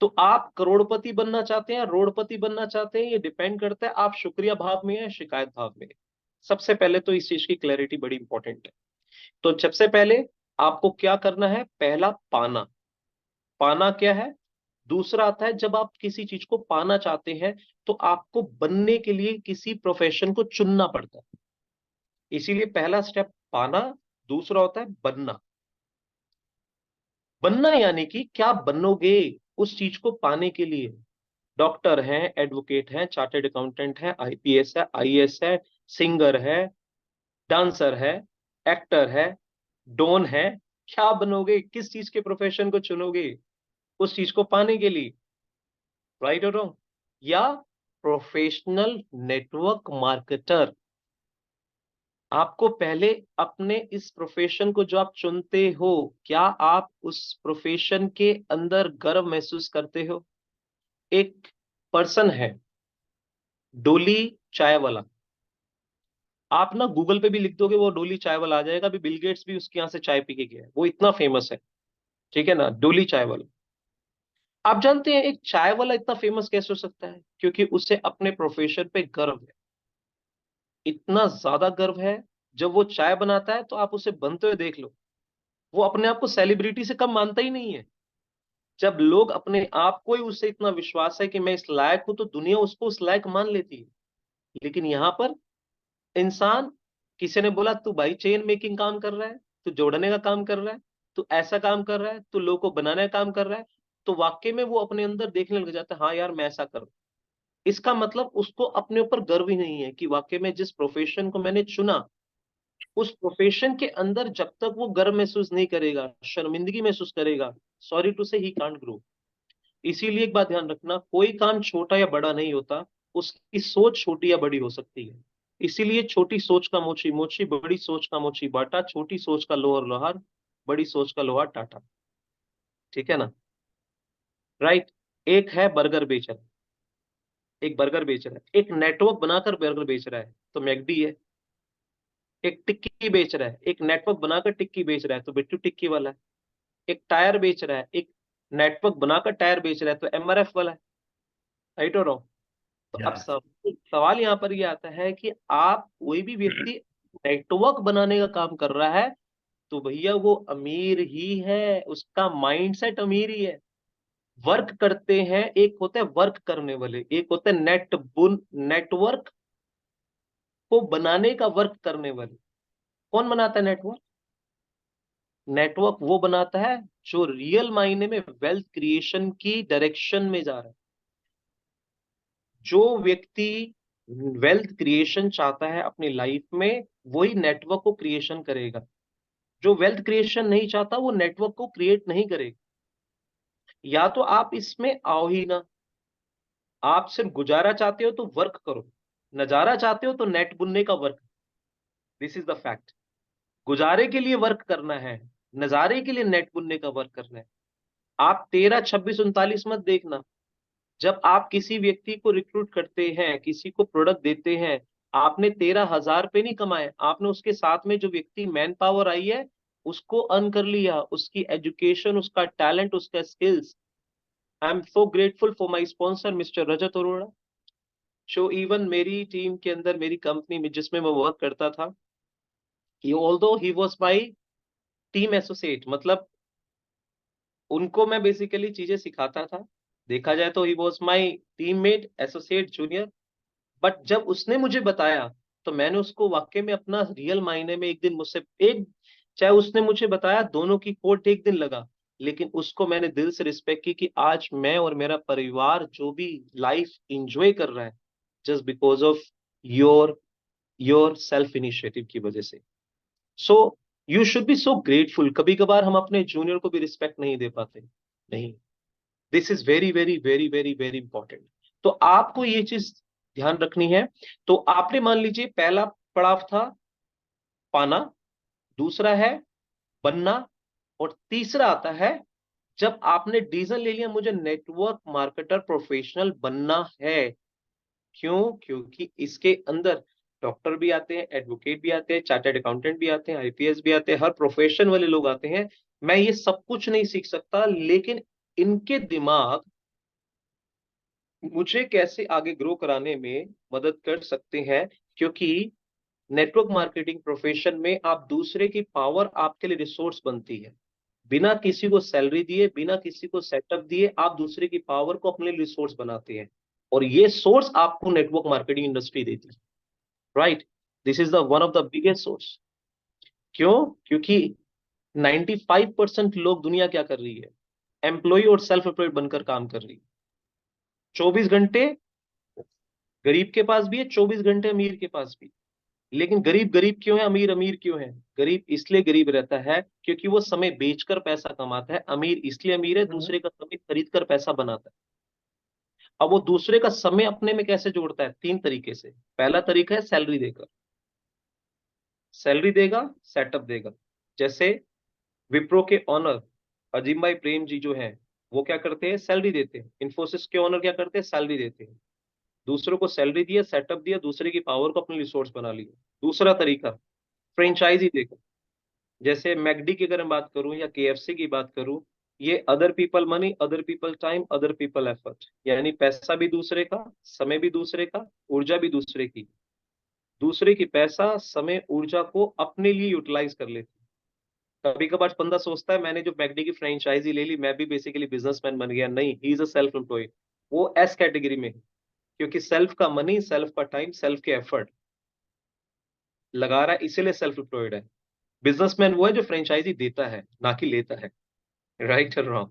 तो आप करोड़पति बनना चाहते हैं, रोडपति बनना चाहते हैं, ये डिपेंड करता है आप शुक्रिया भाव में है, शिकायत भाव में है। सबसे पहले तो इस चीज की क्लैरिटी बड़ी इंपॉर्टेंट है। तो सबसे पहले आपको क्या करना है, पहला पाना। पाना क्या है? दूसरा आता है जब आप किसी चीज को पाना चाहते हैं तो आपको बनने के लिए किसी प्रोफेशन को चुनना पड़ता है। इसीलिए पहला स्टेप पाना, दूसरा होता है बनना। बनना यानी कि क्या बनोगे उस चीज को पाने के लिए। डॉक्टर हैं, एडवोकेट हैं, चार्टर्ड अकाउंटेंट है, आईपीएस है, आईएएस है, सिंगर है, डांसर है, एक्टर है, डॉन है। क्या बनोगे, किस चीज के प्रोफेशन को चुनोगे उस चीज को पाने के लिए, राइट और रॉन्ग? या प्रोफेशनल नेटवर्क मार्केटर। आपको पहले अपने इस प्रोफेशन को जो आप चुनते हो, क्या आप उस प्रोफेशन के अंदर गर्व महसूस करते हो? एक पर्सन है, डोली चाय वाला। आप ना गूगल पे भी लिख दोगे, वो डोली चाय वाला आ जाएगा। अभी बिल गेट्स भी उसके यहाँ से चाय पी के गया है, वो इतना फेमस है। ठीक है ना, डोली चाय वाला। आप जानते हैं एक चाय वाला इतना फेमस कैसे हो सकता है? क्योंकि उसे अपने प्रोफेशन पे गर्व है, इतना ज्यादा गर्व है। जब वो चाय बनाता है तो आप उसे बनते हुए देख लो, वो अपने आप को सेलिब्रिटी से कम मानता ही नहीं है। जब लोग अपने आप को ही उससे इतना विश्वास है कि मैं इस लायक हूं, तो दुनिया उसको उस लायक मान लेती है। लेकिन यहाँ पर इंसान, किसी ने बोला तू भाई चेन मेकिंग काम कर रहा है, तू जोड़ने का काम कर रहा है, तू ऐसा काम कर रहा है, तू लोगों को बनाने का काम कर रहा है, तो वाकई में वो अपने अंदर देखने लग जाता है, हाँ यार मैं ऐसा कर। इसका मतलब उसको अपने ऊपर गर्व ही नहीं है कि वाकई में जिस प्रोफेशन को मैंने चुना, उस प्रोफेशन के अंदर जब तक वो गर्व महसूस नहीं करेगा, शर्मिंदगी महसूस करेगा, सॉरी टू से ही कांट ग्रो। इसीलिए एक बात ध्यान रखना, कोई काम छोटा या बड़ा नहीं होता, उसकी सोच छोटी या बड़ी हो सकती है। इसीलिए छोटी सोच का मोची मोची, बड़ी सोच का मोची बाटा, छोटी सोच का लोहार लोहार, बड़ी सोच का लोहार टाटा। ठीक है ना, राइट। एक है बर्गर बेच रहा है, एक बर्गर बेच रहा है, एक नेटवर्क बनाकर बर्गर बेच रहा है तो मैकडी है। एक टिक्की बेच रहा है, एक नेटवर्क बनाकर टिक्की बेच रहा है तो बिट्टू टिक्की वाला है। एक टायर बेच रहा है, एक नेटवर्क बनाकर टायर बेच रहा है तो एमआरएफ वाला है, राइट और रॉन्ग? तो अब Yes. सवाल यहाँ पर ये आता है कि आप, कोई भी व्यक्ति नेटवर्क बनाने का काम कर रहा है तो भैया वो अमीर ही है, उसका माइंडसेट अमीर ही है। वर्क करते हैं, एक होते हैं वर्क करने वाले, एक होते हैं नेटवर्क को बनाने का वर्क करने वाले। कौन बनाता है नेटवर्क? नेटवर्क वो बनाता है जो रियल मायने में वेल्थ क्रिएशन की डायरेक्शन में जा रहा है। जो व्यक्ति वेल्थ क्रिएशन चाहता है अपनी लाइफ में, वही नेटवर्क को क्रिएशन करेगा। जो वेल्थ क्रिएशन नहीं चाहता वो नेटवर्क को क्रिएट नहीं करेगा। या तो आप इसमें आओ ही ना, आप सिर्फ गुजारा चाहते हो तो वर्क करो, नजारा चाहते हो तो नेट बुनने का work. This is the fact. गुजारे के लिए वर्क करना है, नजारे के लिए नेट बुनने का वर्क करना है। आप 13, 26, 39 मत देखना। जब आप किसी व्यक्ति को रिक्रूट करते हैं, किसी को प्रोडक्ट देते हैं, आपने 13,000 पे नहीं कमाए, आपने उसके साथ में जो व्यक्ति मैन पावर आई है उसको अर्न कर लिया, उसकी एजुकेशन, उसका टैलेंट, उसका skills. I am so grateful for my sponsor mister Rajat Arora. So even मेरी टीम के अंदर, मेरी कंपनी में जिसमें मैं वर्क करता था, although he was my team associate, मतलब उनको मैं बेसिकली चीजें सिखाता था। देखा जाए तो he was my teammate, associate, junior. But जब उसने मुझे बताया तो मैंने उसको वाकई में अपना रियल मायने में, एक दिन मुझसे एक, चाहे उसने मुझे बताया, दोनों की कोर्ट एक दिन लगा, लेकिन उसको मैंने दिल से रिस्पेक्ट की कि आज मैं और मेरा परिवार जो भी लाइफ इंजॉय कर रहा है, just because of your your self initiative की वजह से। So you should be so grateful. कभी कभार हम अपने जूनियर को भी रिस्पेक्ट नहीं दे पाते, नहीं, this is very very very very very important. तो आपको ये चीज ध्यान रखनी है। तो आपने मान लीजिए पहला पड़ाव था पाना, दूसरा है बनना, और तीसरा आता है जब आपने डिसीजन ले लिया मुझे नेटवर्क मार्केटर प्रोफेशनल बनना है। क्यों? क्योंकि इसके अंदर डॉक्टर भी आते हैं, एडवोकेट भी आते हैं, चार्टर्ड अकाउंटेंट भी आते हैं, आईपीएस भी आते हैं, हर प्रोफेशन वाले लोग आते हैं। मैं ये सब कुछ नहीं सीख सकता, लेकिन इनके दिमाग मुझे कैसे आगे ग्रो कराने में मदद कर सकते हैं। क्योंकि नेटवर्क मार्केटिंग प्रोफेशन में आप दूसरे की पावर आपके लिए रिसोर्स बनती है। बिना किसी को सैलरी दिए, बिना किसी को सेटअप दिए, आप दूसरे की पावर को अपने लिए रिसोर्स बनाते हैं, और ये सोर्स आपको नेटवर्क मार्केटिंग इंडस्ट्री देती है। Right, this is the one of the biggest source. क्यों? क्योंकि 95% लोग दुनिया क्या कर रही है, एम्प्लॉय और सेल्फ एम्प्लॉयड बनकर काम कर रही है। 24 घंटे गरीब के पास भी है, 24 घंटे अमीर के पास भी। लेकिन गरीब गरीब क्यों है, अमीर अमीर क्यों है? गरीब इसलिए गरीब रहता है क्योंकि वो समय बेचकर पैसा कमाता है। अमीर इसलिए अमीर है, दूसरे का समय खरीद कर पैसा बनाता है। अब वो दूसरे का समय अपने में कैसे जोड़ता है? 3 तरीके से। पहला तरीका है सैलरी देकर, सैलरी देगा, सेटअप देगा। जैसे विप्रो के ऑनर अजीम भाई प्रेम जी जो हैं, वो क्या करते हैं? सैलरी देते हैं। इन्फोसिस के ऑनर क्या करते हैं? सैलरी देते हैं। दूसरों को सैलरी दिया, सेटअप दिया, दूसरे की पावर को अपने रिसोर्स बना लिया। दूसरा तरीका फ्रेंचाइजी देकर। जैसे मैकडी की अगर मैं बात करूं या केएफसी की बात करूं, ये other people money, other people time, other people effort, यानी पैसा भी दूसरे का, समय भी दूसरे का, ऊर्जा भी दूसरे की। दूसरे की पैसा, समय, ऊर्जा को अपने लिए यूटिलाइज कर लेते हैं। कभी कभार बंदा सोचता है मैंने जो मैकडी की फ्रेंचाइजी ले ली, मैं भी बेसिकली बिजनेसमैन बन गया। नहीं, he is a self employed. वो एस कैटेगरी में है, क्योंकि सेल्फ का मनी, सेल्फ का टाइम, सेल्फ के एफर्ट लगा रहा है, इसीलिए सेल्फ एम्प्लॉयड है। बिजनेसमैन वो है जो फ्रेंचाइजी देता है, ना कि लेता है। राइट और रॉन्ग?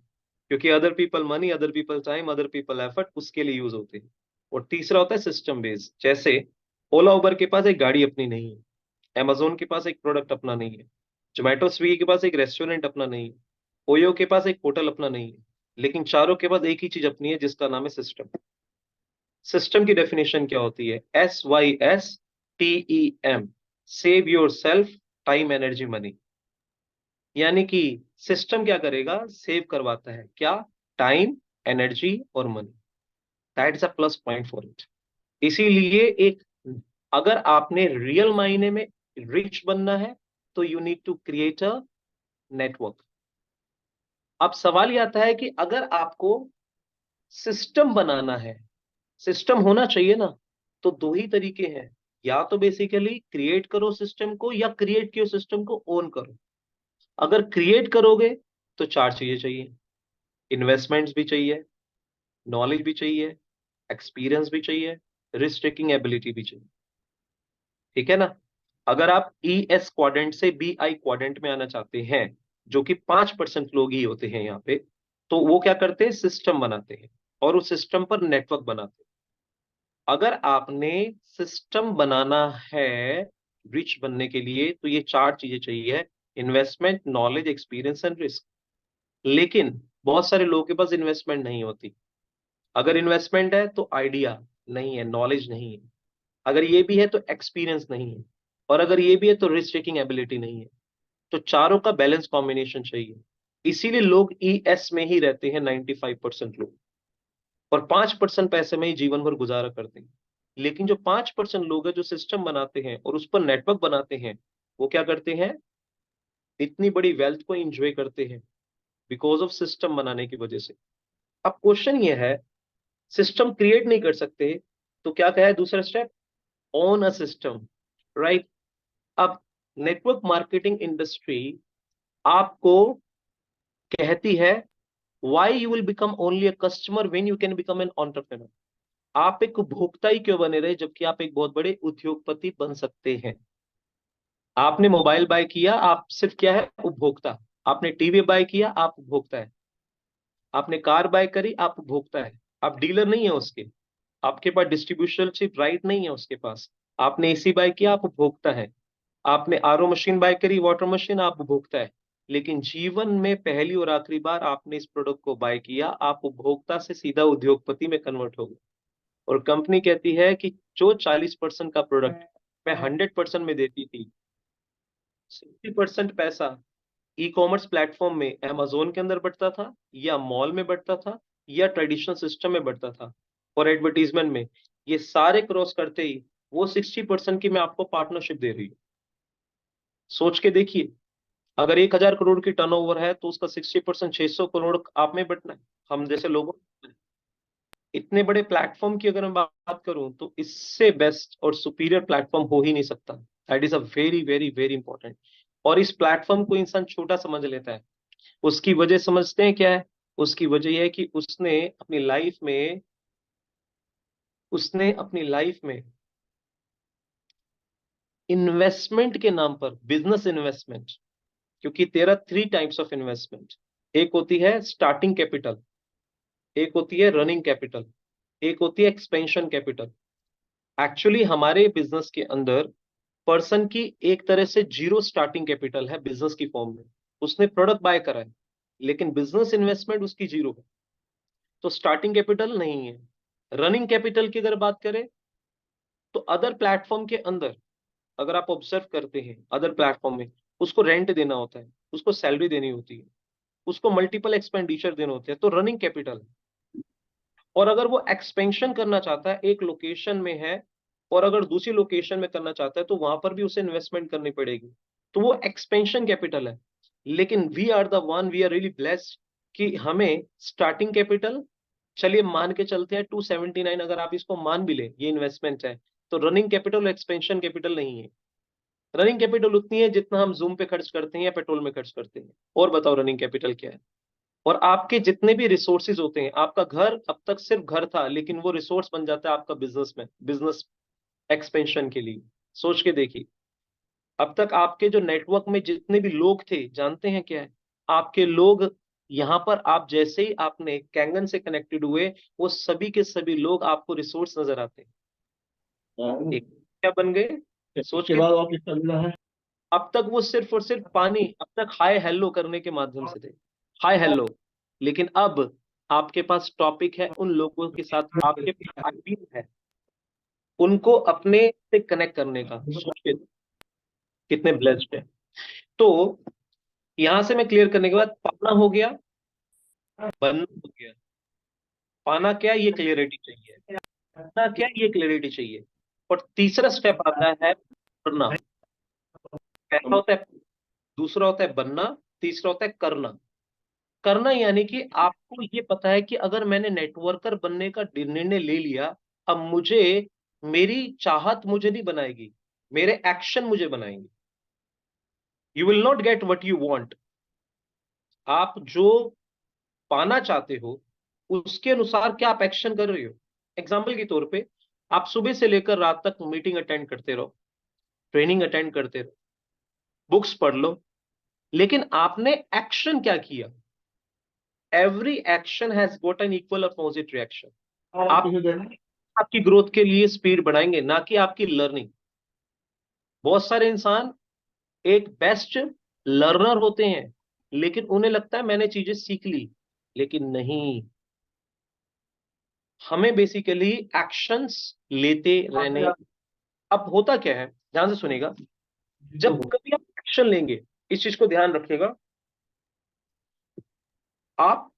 क्योंकि other people money, other people time, other people effort उसके लिए यूज होते हैं। और तीसरा होता है सिस्टम बेस्ड। जैसे ओला उबर के पास एक गाड़ी अपनी नहीं है, अमेजोन के पास एक प्रोडक्ट अपना नहीं है, जोमेटो स्विगी के पास एक रेस्टोरेंट अपना नहीं है, ओयो के पास एक होटल अपना नहीं है, लेकिन चारों के पास एक ही चीज अपनी है जिसका नाम है सिस्टम। सिस्टम की डेफिनेशन क्या होती है? SYSTEM, save your self, time, energy, money. यानी कि सिस्टम क्या करेगा? सेव करवाता है क्या? टाइम, एनर्जी और money. That is a plus point for it. इसीलिए एक, अगर आपने रियल मायने में रिच बनना है तो you need to create a network. अब सवाल यह आता है कि अगर आपको सिस्टम बनाना है, सिस्टम होना चाहिए ना, तो 2 ही तरीके हैं। या तो बेसिकली क्रिएट करो सिस्टम को, या क्रिएट किए सिस्टम को ओन करो। अगर क्रिएट करोगे तो 4 चीजें चाहिए, इन्वेस्टमेंट्स भी चाहिए, नॉलेज भी चाहिए, एक्सपीरियंस भी चाहिए, रिस्क टेकिंग एबिलिटी भी चाहिए। ठीक है ना? अगर आप ES क्वाड्रेंट से BI क्वाड्रेंट में आना चाहते हैं, जो कि 5% लोग ही होते हैं यहाँ पे, तो वो क्या करते हैं? सिस्टम बनाते हैं, और उस सिस्टम पर नेटवर्क बनाते हैं। अगर आपने सिस्टम बनाना है रिच बनने के लिए, तो ये 4 चीजें चाहिए, investment, knowledge, experience and risk. लेकिन बहुत सारे लोगों के पास इन्वेस्टमेंट नहीं होती। अगर इन्वेस्टमेंट है तो आइडिया नहीं है, नॉलेज नहीं है। अगर ये भी है तो एक्सपीरियंस नहीं है, और अगर ये भी है तो रिस्क टेकिंग एबिलिटी नहीं है। तो चारों का बैलेंस कॉम्बिनेशन चाहिए। इसीलिए लोग ES में ही रहते हैं, 95% लोग, और 5% पैसे में ही जीवन भर गुजारा करते हैं। लेकिन जो 5% लोग हैं जो सिस्टम बनाते हैं और उस पर नेटवर्क बनाते हैं, वो क्या करते हैं? इतनी बड़ी वेल्थ को एंजॉय करते हैं बिकॉज ऑफ सिस्टम बनाने की वजह से। अब क्वेश्चन ये है, सिस्टम क्रिएट नहीं कर सकते, तो क्या कहा है दूसरा step? Own a system. Right? अब नेटवर्क मार्केटिंग इंडस्ट्री आपको कहती है why you will become only a customer when you can become an entrepreneur. आप एक उपभोक्ता ही क्यों बने रहे जबकि आप एक बहुत बड़े उद्योगपति बन सकते हैं। आपने मोबाइल बाय किया, आप सिर्फ क्या है? उपभोक्ता। आपने टीवी बाय किया, आप उपभोक्ता है। आपने कार बाय करी, आप उपभोक्ता है। आप डीलर नहीं है उसके, आपके पास डिस्ट्रीब्यूशनशिप राइट नहीं है उसके पास। आपने एसी बाय किया, आप उपभोक्ता है। आपने आरओ मशीन बाय करी, वाटर मशीन, आप उपभोक्ता है। लेकिन जीवन में पहली और आखिरी बार आपने इस प्रोडक्ट को बाय किया, आप उपभोक्ता से सीधा उद्योगपति में कन्वर्ट हो गए। और कंपनी कहती है कि जो 40% का प्रोडक्ट मैं 100% में देती थी, 60% पैसा ई कॉमर्स प्लेटफॉर्म में अमेजोन के अंदर बढ़ता था, या मॉल में बढ़ता था, या ट्रेडिशनल सिस्टम में बढ़ता था और एडवर्टीजमेंट में, ये सारे क्रॉस करते ही वो 60% की मैं आपको पार्टनरशिप दे रही हूँ। सोच के देखिए, अगर 1,000 करोड़ की टर्नओवर है तो उसका 60% 600 करोड़ आप में बटना है, हम जैसे लोगों। इतने बड़े प्लेटफॉर्म की अगर मैं बात करूं तो इससे बेस्ट और सुपीरियर प्लेटफॉर्म हो ही नहीं सकता। That is a very very very important. और इस प्लेटफॉर्म को इंसान छोटा समझ लेता है। उसकी वजह समझते हैं क्या है? उसकी वजह यह है कि उसने अपनी लाइफ में इन्वेस्टमेंट के नाम पर, बिजनेस इन्वेस्टमेंट, क्योंकि तेरा 3 टाइप्स ऑफ इन्वेस्टमेंट, एक होती है स्टार्टिंग कैपिटल, एक होती है रनिंग कैपिटल, एक होती है एक्सपेंशन कैपिटल। एक्चुअली हमारे बिजनेस के अंदर पर्सन की एक तरह से जीरो स्टार्टिंग कैपिटल है बिजनेस की फॉर्म में। उसने प्रोडक्ट बाय करा है, लेकिन बिजनेस इन्वेस्टमेंट उसकी जीरो है, तो स्टार्टिंग कैपिटल नहीं है। रनिंग कैपिटल की अगर बात करें तो अदर प्लेटफॉर्म के अंदर, अगर आप ऑब्जर्व करते हैं अदर प्लेटफॉर्म में, उसको रेंट देना होता है, उसको सैलरी देनी होती है, उसको मल्टीपल एक्सपेंडिचर देने होते हैं, तो रनिंग कैपिटल है। और अगर वो एक्सपेंशन करना चाहता है, एक लोकेशन में है और अगर दूसरी लोकेशन में करना चाहता है, तो वहां पर भी उसे इन्वेस्टमेंट करनी पड़ेगी, तो वो एक्सपेंशन कैपिटल है। लेकिन वी आर रियली ब्लेस्ड कि हमें स्टार्टिंग कैपिटल, चलिए मान के चलते हैं 279, अगर आप इसको मान भी ले ये इन्वेस्टमेंट है, तो रनिंग कैपिटल एक्सपेंशन कैपिटल नहीं है। रनिंग कैपिटल उतनी है जितना हम जूम पे खर्च करते हैं या पेट्रोल में खर्च करते हैं। और बताओ रनिंग कैपिटल क्या है? और आपके जितने भी रिसोर्सेज होते हैं, आपका घर अब तक सिर्फ घर था, लेकिन वो रिसोर्स बन जाता है आपका बिजनेस में, बिजनेस एक्सपेंशन के लिए। सोच के देखिए, अब तक आपके जो नेटवर्क में जितने भी लोग थे, जानते हैं क्या है? आपके लोग, यहाँ पर आप जैसे ही आपने कैंगन से कनेक्टेड हुए, वो सभी के सभी लोग आपको रिसोर्स नजर आते हैं। एक क्या बन गए? सोच के अब तक वो सिर्फ और सिर्फ पानी, अब तक हाय हेलो करने के माध्यम से थे, हाय हेलो। लेकिन अब आपके पास टॉपिक है, उन लोगों के साथ आपके पास आइडिया है, उनको अपने से कनेक्ट करने का। सोचिए कितने ब्लेस्ड है। तो यहां से मैं क्लियर करने के बाद, पाना हो गया, बनना हो गया। पाना क्या, ये क्लियरिटी चाहिए। बनना क्या, ये क्लियरिटी चाहिए। और तीसरा स्टेप आता है करना। पहला होता है, दूसरा होता है बनना, तीसरा होता है करना। करना यानी कि आपको ये पता है कि अगर मैंने नेटवर्कर बनने का निर्णय ले लिया, अब मुझे, मेरी चाहत मुझे नहीं बनाएगी, मेरे एक्शन मुझे बनाएंगे। You will not get what you want. आप जो पाना चाहते हो उसके अनुसार क्या आप एक्शन कर रहे हो। एग्जाम्पल के तौर पे, आप सुबह से लेकर रात तक मीटिंग अटेंड करते रहो, ट्रेनिंग अटेंड करते रहो, बुक्स पढ़ लो, लेकिन आपने एक्शन क्या किया? Every action has got an equal opposite reaction. आप आपकी ग्रोथ के लिए स्पीड बढ़ाएंगे, ना कि आपकी लर्निंग। बहुत सारे इंसान एक बेस्ट लर्नर होते हैं, लेकिन उन्हें लगता है मैंने चीजें सीख ली, लेकिन नहीं। हमें बेसिकली एक्शंस लेते रहने। अब होता क्या है, ध्यान से सुनिएगा, जब कभी आप एक्शन लेंगे, इस चीज को ध्यान रखिएगा, आप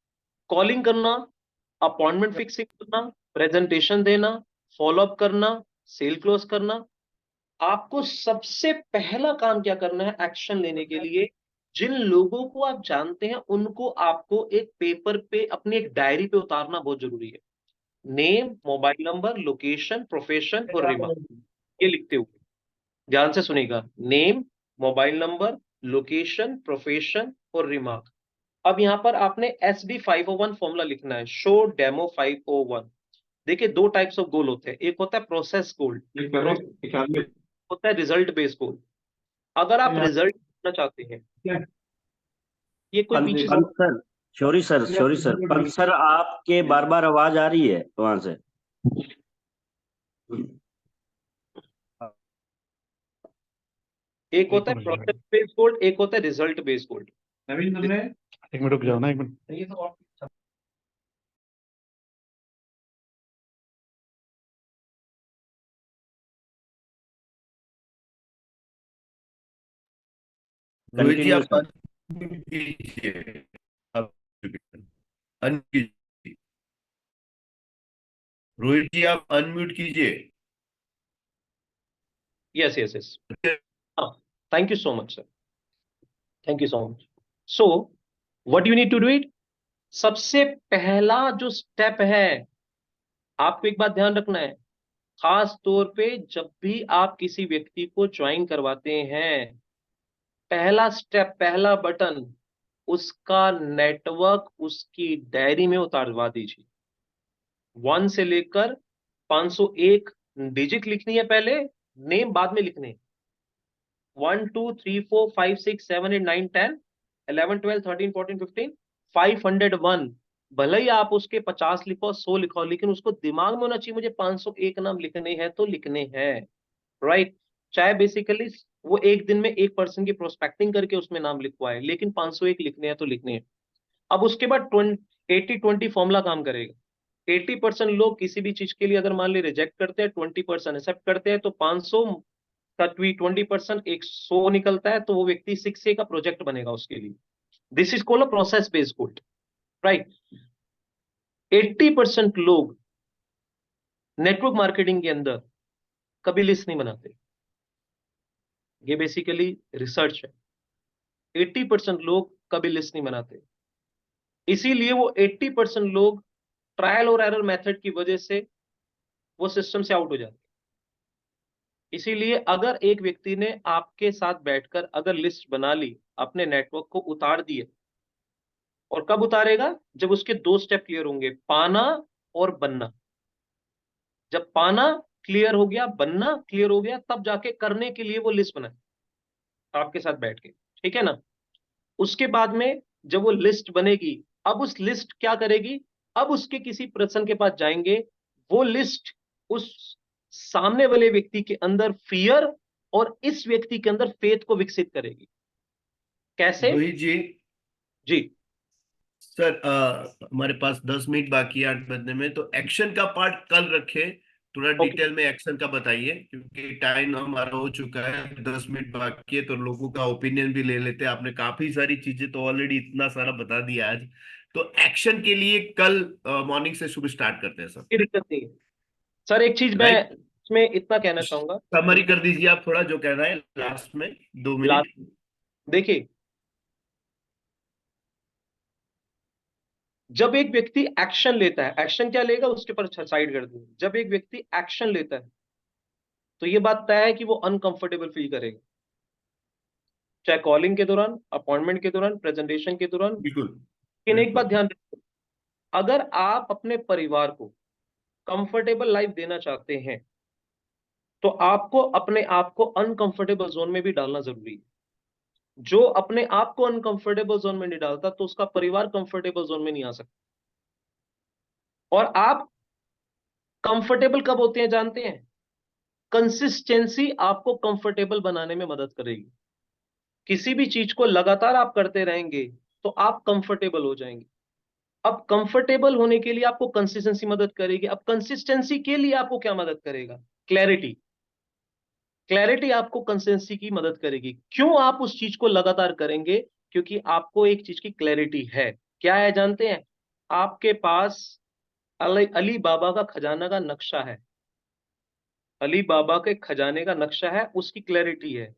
कॉलिंग करना, अपॉइंटमेंट फिक्सिंग करना, प्रेजेंटेशन देना, फॉलोअप करना, सेल क्लोज करना, आपको सबसे पहला काम क्या करना है एक्शन लेने के लिए? जिन लोगों को आप जानते हैं उनको आपको एक पेपर पे, अपनी एक डायरी पे उतारना बहुत जरूरी है। Name, mobile number, location, profession और रिमार्क, ये लिखते हुए ध्यान से सुनिएगा। Name, mobile number, location, profession और रिमार्क। अब यहां पर आपने SD501 फॉर्मूला लिखना है, शो डेमो 501। देखिए, 2 टाइप्स ऑफ गोल होते हैं, एक होता है प्रोसेस गोल, होता है रिजल्ट बेस्ड गोल। अगर आप रिजल्ट करना चाहते हैं, ये कोई पीछे से, Pant sir, sorry sir, Pant sir आपके बार बार आवाज आ रही है वहां से। एक होता है प्रोसेस बेस्ड गोल्ड, एक होता है रिजल्ट बेस्ड गोल्ड। नवीन तुमने एक मिनट रुक जाओ ना, एक मिनट। रोहित जी आप कंटिन्यू। unmute कीजिए। आप unmute कीजिए। रोहित जी आप अनम्यूट कीजिए। Yes yes yes, thank you so much sir, thank you so much. So what you need to do it, सबसे पहला जो स्टेप है, आपको एक बात ध्यान रखना है, खास तौर पे जब भी आप किसी व्यक्ति को ज्वाइन करवाते हैं, पहला स्टेप, पहला बटन, उसका नेटवर्क उसकी डायरी में उतारवा दीजिए। 1 से लेकर 501 डिजिट लिखनी है पहले, नेम बाद में लिखने। 1 2 3 4 5 6 7 8 9 10 11 12 13 14 15 501। भले ही आप उसके 50 लिखो 100 लिखो, लेकिन उसको दिमाग में होना चाहिए मुझे 501 नाम लिखने हैं तो लिखने हैं, राइट। चाहे बेसिकली वो एक दिन में एक पर्सन की प्रोस्पेक्टिंग करके उसमें नाम लिखवाए, लेकिन 501 लिखने हैं तो लिखने हैं। अब उसके बाद 80-20 फॉर्मूला काम करेगा। 80% लोग किसी भी चीज के लिए अगर मान ली रिजेक्ट करते हैं, 20% एक्सेप्ट करते हैं, तो 500 का 20% 100 निकलता है, तो वो व्यक्ति 6A का प्रोजेक्ट बनेगा उसके लिए। This is called a process based gold, right. 80% लोग नेटवर्क मार्केटिंग के अंदर कभी लिस्ट नहीं बनाते, ये बेसिकली रिसर्च है। 80% लोग कभी लिस्ट नहीं बनाते, इसीलिए वो 80% लोग ट्रायल और एरर मेथड की वजह से वो सिस्टम से आउट हो जाते हैं। इसीलिए अगर एक व्यक्ति ने आपके साथ बैठकर अगर लिस्ट बना ली, अपने नेटवर्क को उतार दिए, और कब उतारेगा, जब उसके 2 स्टेप क्लियर होंगे, पाना और बनना। जब पाना क्लियर हो गया, बनना क्लियर हो गया, तब जाके करने के लिए वो लिस्ट बनाए आपके साथ बैठ के, ठीक है ना। उसके बाद में जब वो लिस्ट बनेगी, अब उस लिस्ट क्या करेगी, अब उसके किसी पर्सन के पास जाएंगे, वो लिस्ट उस सामने वाले व्यक्ति के अंदर फियर और इस व्यक्ति के अंदर फेथ को विकसित करेगी। कैसे रोहित जी जी? सर हमारे पास 10 मिनट बाकी है 8 बजने में, तो एक्शन का पार्ट कल रखें। थोड़ा ओके, डिटेल में एक्शन का बताइए, क्योंकि टाइम हमारा हो चुका है, 10 मिनट बाकी है, तो लोगों का ओपिनियन भी ले लेते हैं। आपने काफी सारी चीजें तो ऑलरेडी इतना सारा बता दिया आज, तो एक्शन के लिए कल मॉर्निंग से शुरू स्टार्ट करते हैं सर। कोई दिक्कत नहीं है सर। एक चीज मैं राइट, इसमें इतना कहना चाहूंगा, समरी कर दीजिए आप थोड़ा जो कहना है लास्ट में 2 मिनट। लास्ट, देखिए, जब एक व्यक्ति एक्शन लेता है, एक्शन क्या लेगा उसके ऊपर साइड कर दूंगा, जब एक व्यक्ति एक्शन लेता है तो ये बात तय है कि वो अनकंफर्टेबल फील करेगा, चाहे कॉलिंग के दौरान, अपॉइंटमेंट के दौरान, प्रेजेंटेशन के दौरान। बिल्कुल लेकिन एक बात बिल्कुल। ध्यान रखिए, अगर आप अपने परिवार को कंफर्टेबल लाइफ देना चाहते हैं, तो आपको अपने आप को अनकंफर्टेबल जोन में भी डालना जरूरी है। जो अपने आप को अनकंफर्टेबल जोन में नहीं डालता, तो उसका परिवार कंफर्टेबल जोन में नहीं आ सकता। और आप कंफर्टेबल कब होते हैं जानते हैं? कंसिस्टेंसी आपको कंफर्टेबल बनाने में मदद करेगी। किसी भी चीज को लगातार आप करते रहेंगे तो आप कंफर्टेबल हो जाएंगे। अब कंफर्टेबल होने के लिए आपको कंसिस्टेंसी मदद करेगी। अब कंसिस्टेंसी के लिए आपको क्या मदद करेगा? क्लैरिटी। क्लैरिटी आपको कंसिस्टेंसी की मदद करेगी। क्यों आप उस चीज को लगातार करेंगे? क्योंकि आपको एक चीज की क्लैरिटी है। क्या है जानते हैं? आपके पास अली बाबा का खजाना का नक्शा है। अली बाबा के खजाने का नक्शा है, उसकी क्लैरिटी है।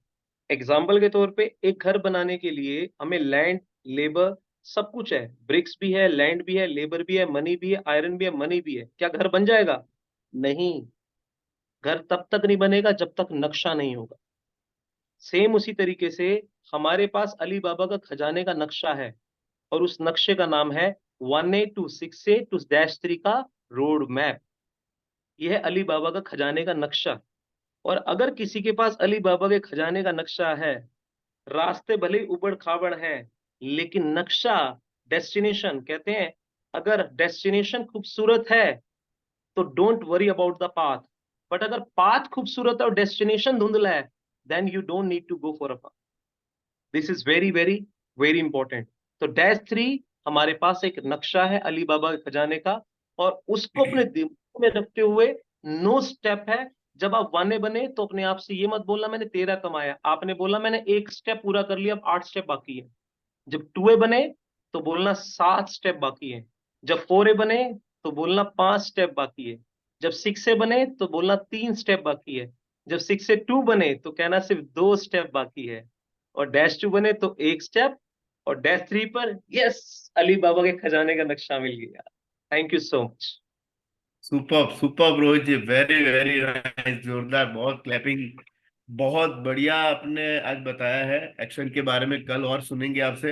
एग्जाम्पल के तौर पे एक घर बनाने के लिए हमें लैंड, लेबर, सब कुछ है। ब्रिक्स भी है, लैंड भी है, लेबर भी है, मनी भी है, आयरन भी है, मनी भी है। क्या घर बन जाएगा? नहीं। घर तब तक नहीं बनेगा जब तक नक्शा नहीं होगा। सेम उसी तरीके से हमारे पास अली बाबा का खजाने का नक्शा है, और उस नक्शे का नाम है 1A to 6A to -3 का रोड मैप। यह है अली बाबा का खजाने का नक्शा। और अगर किसी के पास अली बाबा के खजाने का नक्शा है, रास्ते भले ही उबड़ खाबड़ हैं, लेकिन नक्शा, डेस्टिनेशन, कहते हैं अगर डेस्टिनेशन खूबसूरत है तो don't worry about the path, but अगर पाथ खूबसूरत है और डेस्टिनेशन धुंधला है then you don't need to go for a farm. This is very very very important. तो डैश 3 हमारे पास एक नक्शा है अली बाबा के खजाने का, और उसको अपने दिमाग में रखते हुए नो स्टेप है। जब आप 1A बने तो अपने आप से ये मत बोलना मैंने 13 कमाया, आपने बोला मैंने एक स्टेप पूरा कर लिया, अब 8 स्टेप बाकी है। जब 2A बने तो बोलना 7 स्टेप बाकी है। जब 4A बने तो बोलना 5 स्टेप बाकी है। जब 6A बने तो बोलना 3 स्टेप बाकी है। जब 6 से 2 बने तो कहना सिर्फ 2 स्टेप बाकी है। और डैश 2 बने तो 1 स्टेप। और डैश 3 पर यस, अली बाबा के खजाने का नक्शा मिल गया। Thank you so much. Super super Rohit ji, very very nice, जोरदार, बहुत क्लैपिंग। बहुत बढ़िया आपने आज बताया है। एक्शन के बारे में कल और सुनेंगे आपसे,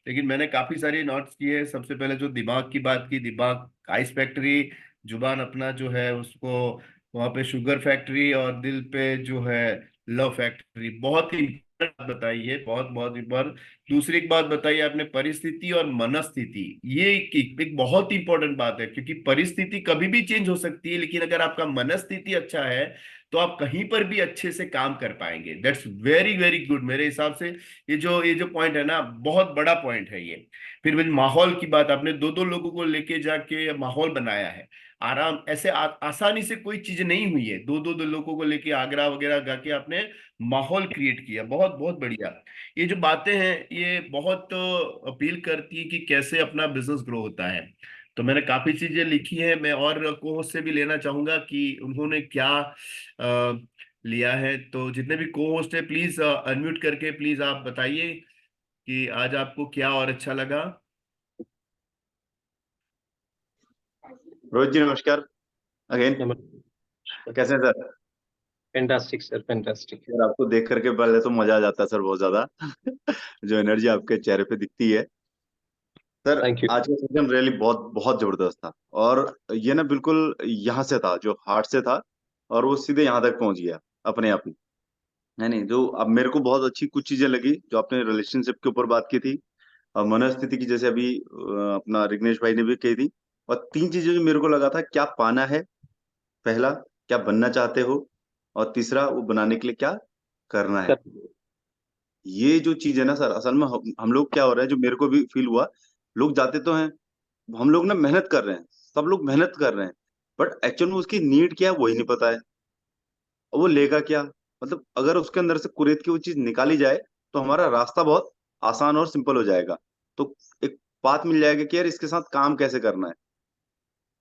लेकिन मैंने काफी सारी नोट्स किए। सबसे पहले जो दिमाग की बात की, दिमाग आइस फैक्ट्री, जुबान अपना जो है उसको वहां पे शुगर फैक्ट्री, और दिल पे जो है लव फैक्ट्री। बहुत ही important बात बताई है, बहुत बहुत important। दूसरी एक बात बताई आपने, परिस्थिति और मनस्थिति। ये एक बहुत इंपॉर्टेंट बात है, क्योंकि परिस्थिति कभी भी चेंज हो सकती है, लेकिन अगर आपका मनस्थिति अच्छा है तो आप कहीं पर भी अच्छे से काम कर पाएंगे। दैट्स वेरी वेरी गुड मेरे हिसाब से। ये जो पॉइंट है ना, बहुत बड़ा पॉइंट है ये। फिर भी माहौल की बात, आपने दो दो लोगों को लेके जाके माहौल बनाया है। आराम ऐसे आसानी से कोई चीज नहीं हुई है। दो लोगों को लेके आगरा वगैरह जाके आपने माहौल क्रिएट किया, बहुत बहुत बढ़िया। ये जो बातें हैं ये बहुत अपील करती है कि कैसे अपना बिजनेस ग्रो होता है। तो मैंने काफी चीजें लिखी हैं, मैं और को से भी लेना चाहूंगा कि उन्होंने क्या लिया है। तो जितने भी को होस्ट है, प्लीज अनम्यूट करके प्लीज आप बताइए कि आज आपको क्या और अच्छा लगा। रोहित जी नमस्कार अगेन। कैसे हैं sir? Fantastic sir, fantastic. Sir आपको देख करके पहले तो मजा आ जाता है सर, बहुत ज्यादा जो एनर्जी आपके चेहरे पे दिखती है सर। Thank you. आज का सेशन रियली बहुत बहुत जबरदस्त था, और ये ना बिल्कुल यहाँ से था, जो हार्ट से था, और वो सीधे यहाँ तक पहुंच गया अपने आप ही। है नहीं, जो अब मेरे को बहुत अच्छी कुछ चीजें लगी जो आपने रिलेशनशिप के ऊपर बात की थी, और मनस्थिति की, जैसे अभी अपना रिग्नेश भाई ने भी कही थी। और तीन चीजें जो मेरे को लगा था, क्या पाना है, पहला क्या बनना चाहते हो, और तीसरा वो बनाने के लिए क्या करना है। ये जो चीज है ना सर, असल में हम लोग क्या हो रहा है, जो मेरे को भी फील हुआ, लोग जाते तो हैं, हम लोग ना मेहनत कर रहे हैं, सब लोग मेहनत कर रहे हैं, बट एक्चुअल में उसकी नीड क्या है वही नहीं पता है, और वो लेगा क्या। मतलब अगर उसके अंदर से कुरेद की वो चीज निकाली जाए तो हमारा रास्ता बहुत आसान और सिंपल हो जाएगा। तो एक बात मिल जाएगा कि यार इसके साथ काम कैसे करना है।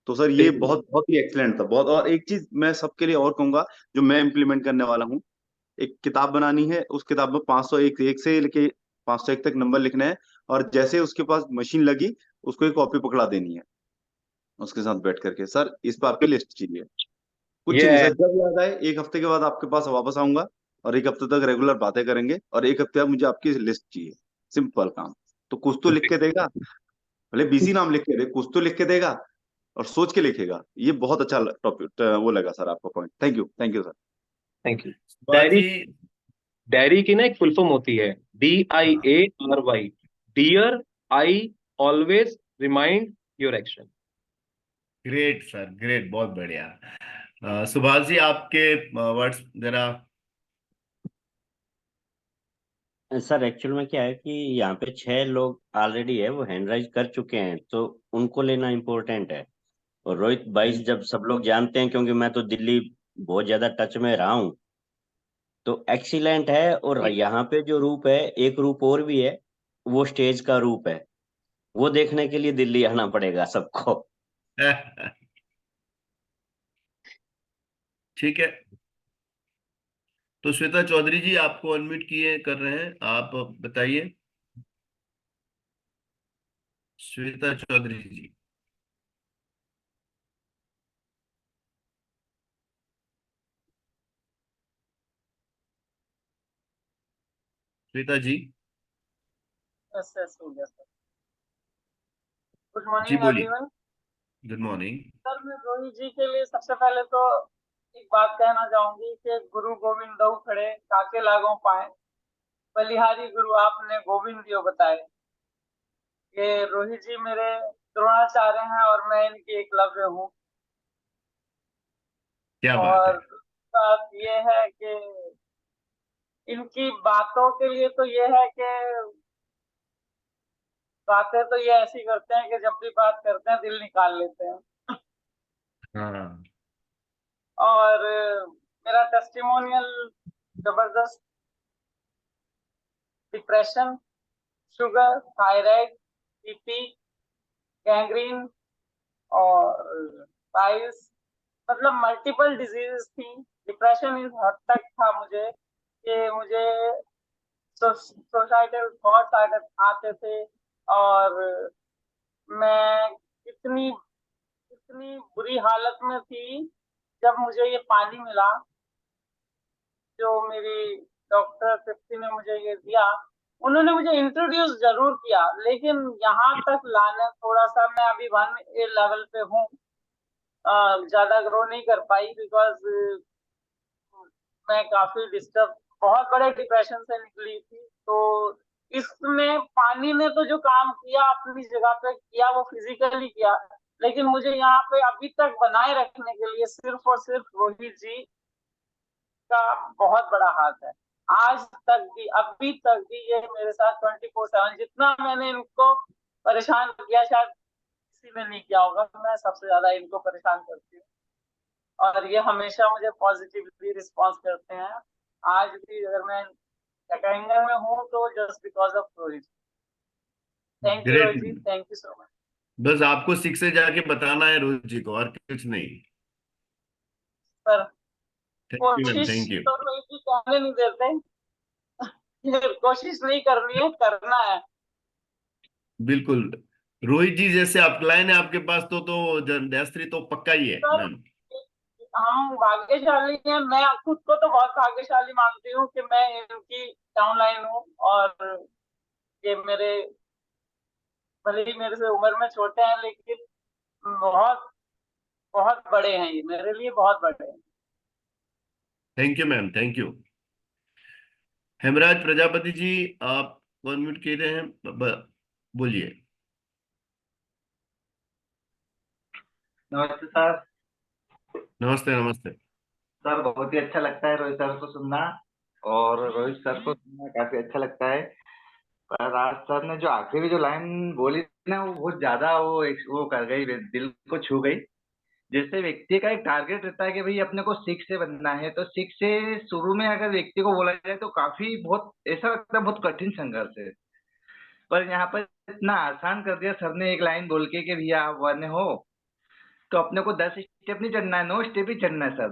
तो सर ये बिल्कुल। बहुत बहुत ही एक्सलेंट था, बहुत। और एक चीज मैं सबके लिए और कहूंगा, जो मैं इम्प्लीमेंट करने वाला हूँ, एक किताब बनानी है, उस किताब में 501 एक से लेके 501 तक नंबर लिखने हैं, और जैसे उसके पास मशीन लगी उसको एक कॉपी पकड़ा देनी है उसके साथ बैठ करके। सर इस पर आपकी लिस्ट चाहिए, कुछ नहीं ये सर, जब याद आए 1 हफ्ते के बाद आपके पास वापस आऊंगा, और 1 हफ्ते तक रेगुलर बातें करेंगे, और 1 हफ्ते बाद मुझे आपकी लिस्ट चाहिए। सिंपल काम। तो कुछ तो लिख के देगा, भले बीसी नाम लिख के दे, कुछ तो लिख के देगा, और सोच के लिखेगा। ये बहुत अच्छा टॉपिक वो लगा सर आपका point. Thank you sir. Thank you. Diary, बाजी, डायरी की ना एक फुल फॉर्म होती है DIARY, dear I always remind your action. Great sir, great, बहुत बढ़िया। सुभाष जी, आपके वर्ड्स जरा। सर एक्चुअल में क्या है कि यहाँ पे 6 लोग ऑलरेडी है, वो हैंड राइज कर चुके हैं, तो उनको लेना इम्पोर्टेंट है। और रोहित भाई जब सब लोग जानते हैं, क्योंकि मैं तो दिल्ली बहुत ज्यादा टच में रहा हूँ, तो एक्सीलेंट है। और यहाँ पे जो रूप है, एक रूप और भी है, वो स्टेज का रूप है। वो देखने के लिए दिल्ली आना पड़ेगा सबको। ठीक है, तो श्वेता चौधरी जी आपको अनम्यूट किए कर रहे हैं, आप बताइए। श्वेता चौधरी जी। श्वेता जी। यस यस हो गया सर। गुड जी मॉर्निंग बोलिए। एवरीवन। Good morning. सर मैं रोहित जी के लिए सबसे पहले तो एक बात कहना चाहूंगी कि गुरु गोविंद दऊ खड़े काके लागों पाए, बलिहारी गुरु आपने गोविंद दियो बताए। कि रोहित जी मेरे द्रोणाचार्य हैं और मैं इनकी एकलव्य हूँ। क्या बात है। और बात ये है कि इनकी बातों के लिए तो ये है कि बातें तो ये ऐसी करते हैं कि जब भी बात करते हैं दिल निकाल लेते हैं। हाँ, और मेरा टेस्टिमोनियल जबरदस्त, depression, sugar, thyroid, BP, gangrene और पाइल्स, मतलब मल्टीपल डिजीजेस थी। डिप्रेशन इस हद तक था मुझे कि मुझे सोसाइटल थॉट्स आते थे, और मैं इतनी इतनी बुरी हालत में थी जब मुझे ये पानी मिला, जो मेरी डॉक्टर तृप्ति ने मुझे ये दिया। उन्होंने मुझे इंट्रोड्यूस जरूर किया, लेकिन यहाँ तक लाने थोड़ा सा, मैं अभी 1A लेवल पे हूँ, ज्यादा ग्रो नहीं कर पाई बिकॉज मैं काफी डिस्टर्ब, बहुत बड़े डिप्रेशन से निकली थी। तो इसमें पानी ने तो जो काम किया अपनी जगह पे किया, वो फिजिकली किया, लेकिन मुझे यहाँ पे अभी तक बनाए रखने के लिए सिर्फ और सिर्फ रोहित जी का बहुत बड़ा हाथ है। आज तक भी, अभी तक भी ये मेरे साथ 24/7, जितना मैंने इनको परेशान किया शायद किसी ने नहीं किया होगा, मैं सबसे ज्यादा इनको परेशान करती हूँ, और ये हमेशा मुझे पॉजिटिवली रिस्पॉन्स करते हैं। आज भी अगर मैं कैटेंगर में हूँ तो just because of Rohit. Thank you great. Rohit ji, thank you so much बस आपको 6 से जाके बताना है रोहित जी को, और कुछ नहीं। सर। थैंक यू मैम, कोशिश थैंक यू। तो रोहित जी कहने नहीं देते। कोशिश नहीं करनी है, करना है। बिल्कुल, रोहित जी जैसे अपलाइन है आपके पास तो जयश्री तो पक्का ही है सर, मैम। हम भाग्यशाली हैं, मैं खुद को तो बहुत भाग्यशाली मानती हूँ कि मैं इनकी डाउनलाइन हूँ, और ये मेरे, भले ही मेरे से उम्र में छोटे हैं, लेकिन बहुत बहुत बड़े हैं, ये मेरे लिए बहुत बड़े हैं। Thank you ma'am, thank you. Hemraj Prajapati ji, आप अनम्यूट किए हैं, बोलिए। नमस्ते सर। नमस्ते, नमस्ते। सर बहुत ही अच्छा लगता है रोहित सर को सुनना, और रोहित सर को सुनना काफी अच्छा लगता है। पर आज सर ने जो आखिरी में जो लाइन बोली ना, वो बहुत ज्यादा वो कर गई, दिल को छू गई। जैसे व्यक्ति का एक टारगेट रहता है कि भाई अपने को 6 से बनना है, तो 6 से शुरू में अगर व्यक्ति को बोला जाए तो काफी बहुत ऐसा लगता है बहुत कठिन संघर्ष है। पर यहाँ पर इतना आसान कर दिया सर ने एक लाइन बोल के कि भैया आप 1 हो, तो अपने को 10 स्टेप नहीं चढ़ना है, 9 स्टेप ही चढ़ना है सर।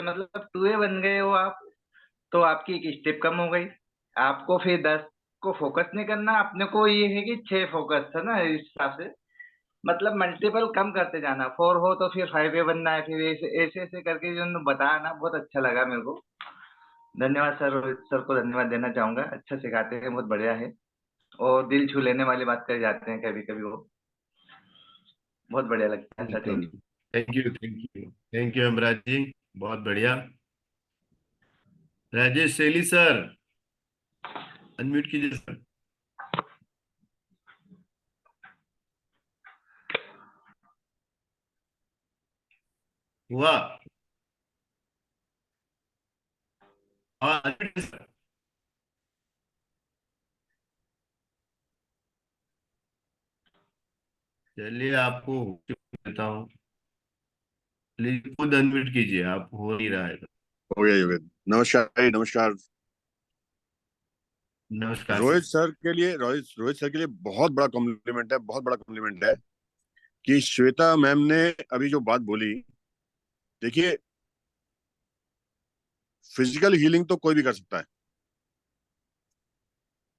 मतलब 2A बन गए हो आप, तो आपकी एक स्टेप कम हो गई। आपको फिर 10 को फोकस नहीं करना, अपने को ये है कि 6 फोकस है ना, इस हिसाब से मतलब मल्टीपल कम करते जाना। 4 हो तो फिर 5A बनना है, फिर ऐसे ऐसे ऐसे करके जो उन्होंने बताया ना, बहुत अच्छा लगा मेरे को। धन्यवाद सर, रोहित सर को धन्यवाद देना चाहूंगा, अच्छा सिखाते हैं, बहुत बढ़िया है। और दिल छू लेने वाली बात कर जाते हैं कभी कभी, वो बहुत बढ़िया लगता है sir. Thank you. Thank you, thank you, thank you Hemraj ji, बहुत बढ़िया। राजेश सेली सर, अनम्यूट कीजिए सर। हुआ? हाँ, unmute कीजिए सर। चलिए, आपको देता हूँ, प्लीज खुद अनम्यूट कीजिए, आप हो नहीं रहा है तो। हो गया, हो गया। नमस्कार जी, नमस्कार। नमस्कार रोहित सर। सर के लिए, रोहित सर के लिए बहुत बड़ा कॉम्प्लीमेंट है, बहुत बड़ा कॉम्प्लीमेंट है कि श्वेता मैम ने अभी जो बात बोली। देखिए, फिजिकल हीलिंग तो कोई भी कर सकता है,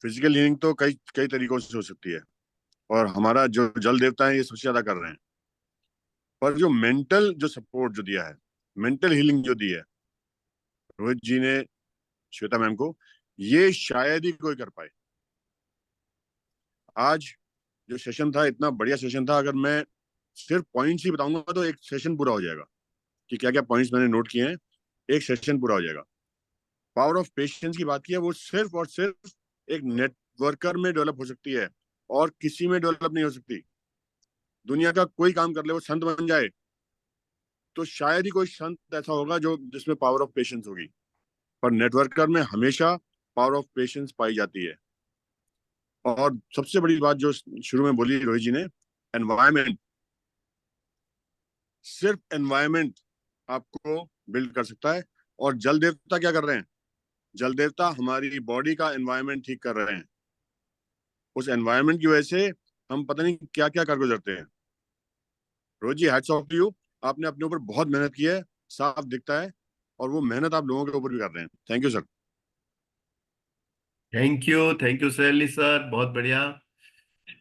फिजिकल हीलिंग तो कई कई तरीकों से हो सकती है, और हमारा जो जल देवता है ये सबसे ज्यादा कर रहे हैं। पर जो मेंटल जो सपोर्ट जो दिया है, मेंटल हीलिंग जो दी है रोहित जी ने श्वेता मैम को, ये शायद ही कोई कर पाए। आज जो सेशन था, इतना बढ़िया सेशन था। अगर मैं सिर्फ पॉइंट्स ही बताऊंगा तो एक सेशन पूरा हो जाएगा कि क्या क्या पॉइंट्स मैंने नोट किए हैं, एक सेशन पूरा हो जाएगा। पावर ऑफ पेशेंस की बात की है, वो सिर्फ और सिर्फ एक नेटवर्कर में डेवलप हो सकती है, और किसी में डेवलप नहीं हो सकती। दुनिया का कोई काम कर ले, वो संत बन जाए, तो शायद ही कोई संत ऐसा होगा जो जिसमें पावर ऑफ पेशेंस होगी। पर नेटवर्कर में हमेशा पावर ऑफ पेशेंस पाई जाती है। और सबसे बड़ी बात जो शुरू में बोली रोहित जी ने, एनवायरमेंट, सिर्फ एनवायरमेंट आपको बिल्ड कर सकता है। और जल देवता क्या कर रहे हैं? जल देवता हमारी बॉडी का एनवायरमेंट ठीक कर रहे हैं। उस एनवायरमेंट की वजह से हम पता नहीं क्या क्या कर गुजरते हैं। रोहित जी, हैट्स ऑफ टू यू, आपने अपने ऊपर बहुत मेहनत की है, साफ दिखता है, और वो मेहनत आप लोगों के ऊपर भी कर रहे हैं। Thank you sir. Thank you सैली सर, बहुत बढ़िया।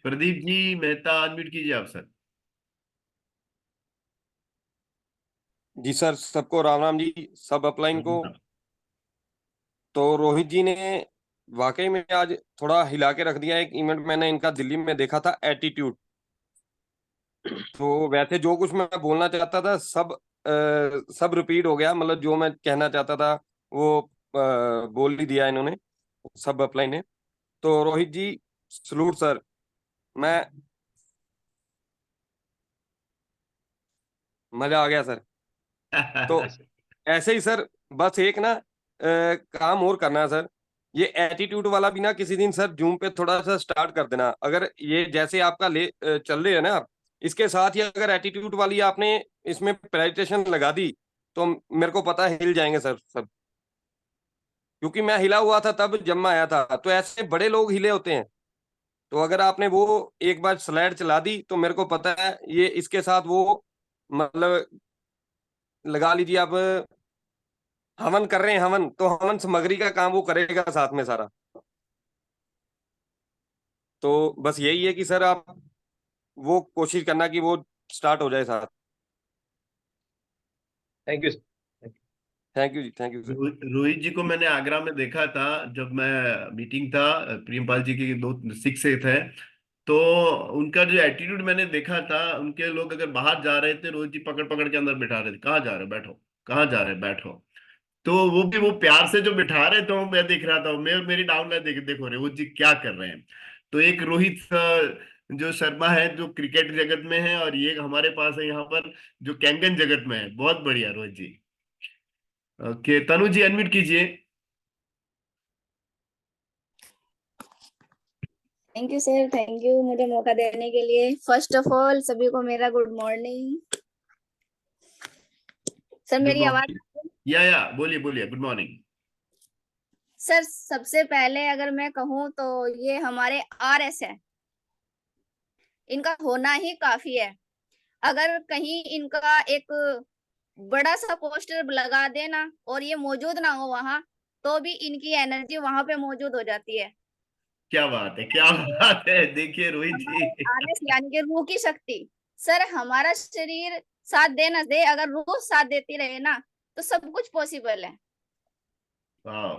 प्रदीप जी मेहता, अनम्यूट कीजिए आप सर। जी सर, सबको राम राम जी, सब अपलाइन को। तो रोहित जी ने वाकई में आज थोड़ा हिला के रख दिया। एक इवेंट मैंने इनका दिल्ली में देखा था, एटीट्यूड। तो वैसे जो कुछ मैं बोलना चाहता था सब रिपीट हो गया, मतलब जो मैं कहना चाहता था वो बोल ही दिया इन्होंने, सब अपलाइन ने। तो रोहित जी, सलूट सर। मैं मजा आ गया सर। तो ऐसे ही सर, बस एक ना काम और करना है सर। ये एटीट्यूड वाला भी ना किसी दिन सर जूम पे थोड़ा सा स्टार्ट कर देना। अगर ये जैसे आपका चल रहे है ना, इसके साथ ही अगर एटीट्यूड वाली आपने इसमें प्रेजेंटेशन लगा दी तो मेरे को पता है हिल जाएंगे सर सब। क्योंकि मैं हिला हुआ था तब जब मैं आया था, तो ऐसे बड़े लोग हिले होते हैं। तो अगर आपने वो एक बार स्लाइड चला दी तो मेरे को पता है ये इसके साथ वो, मतलब लगा लीजिए आप, हवन कर रहे हैं हवन, तो हवन सामग्री का काम वो करेगा साथ में सारा। तो बस यही है कि सर आप वो कोशिश करना कि वो स्टार्ट हो जाए साथ। Thank you. Thank you ji, thank you sir. Rohit ji को मैंने आगरा में देखा था, जब मैं मीटिंग था प्रियमपाल जी के दो सिक्स से थे। तो उनका जो एटीट्यूड मैंने देखा था, उनके लोग अगर बाहर जा रहे थे, रोहित जी पकड़ पकड़ के अंदर बिठा रहे थे, कहाँ जा रहे हो? बैठो। कहाँ जा रहे हो? बैठो। तो वो भी वो प्यार से जो बिठा रहे थे, वो मैं देख रहा था, मैं मेरी डाउनलाइन देखो रोहित जी क्या कर रहे हैं। तो एक रोहित जो शर्मा है, जो क्रिकेट जगत में है, और ये हमारे पास है यहाँ पर जो कैंगन जगत में है। बहुत बढ़िया रोहित जी। ओके, तनु जी अनम्यूट कीजिए। Thank you sir, thank you मुझे मौका देने के लिए। फर्स्ट ऑफ ऑल सभी को मेरा गुड मॉर्निंग। सर मेरी आवाज? या बोलिए बोलिए, गुड मॉर्निंग। सर सबसे पहले अगर मैं कहूँ तो ये हमारे आरएस है, इनका होना ही काफी है। अगर कहीं इनका एक बड़ा सा पोस्टर लगा देना और ये मौजूद ना हो वहां, तो भी इनकी एनर्जी वहां पे मौजूद हो जाती है। क्या बात है, क्या बात है। देखिए रोहित जी, आरएस यानी कि रूह की शक्ति। सर हमारा शरीर साथ दे ना दे, अगर रूह साथ देती रहे ना तो सब कुछ पॉसिबल है। वाह,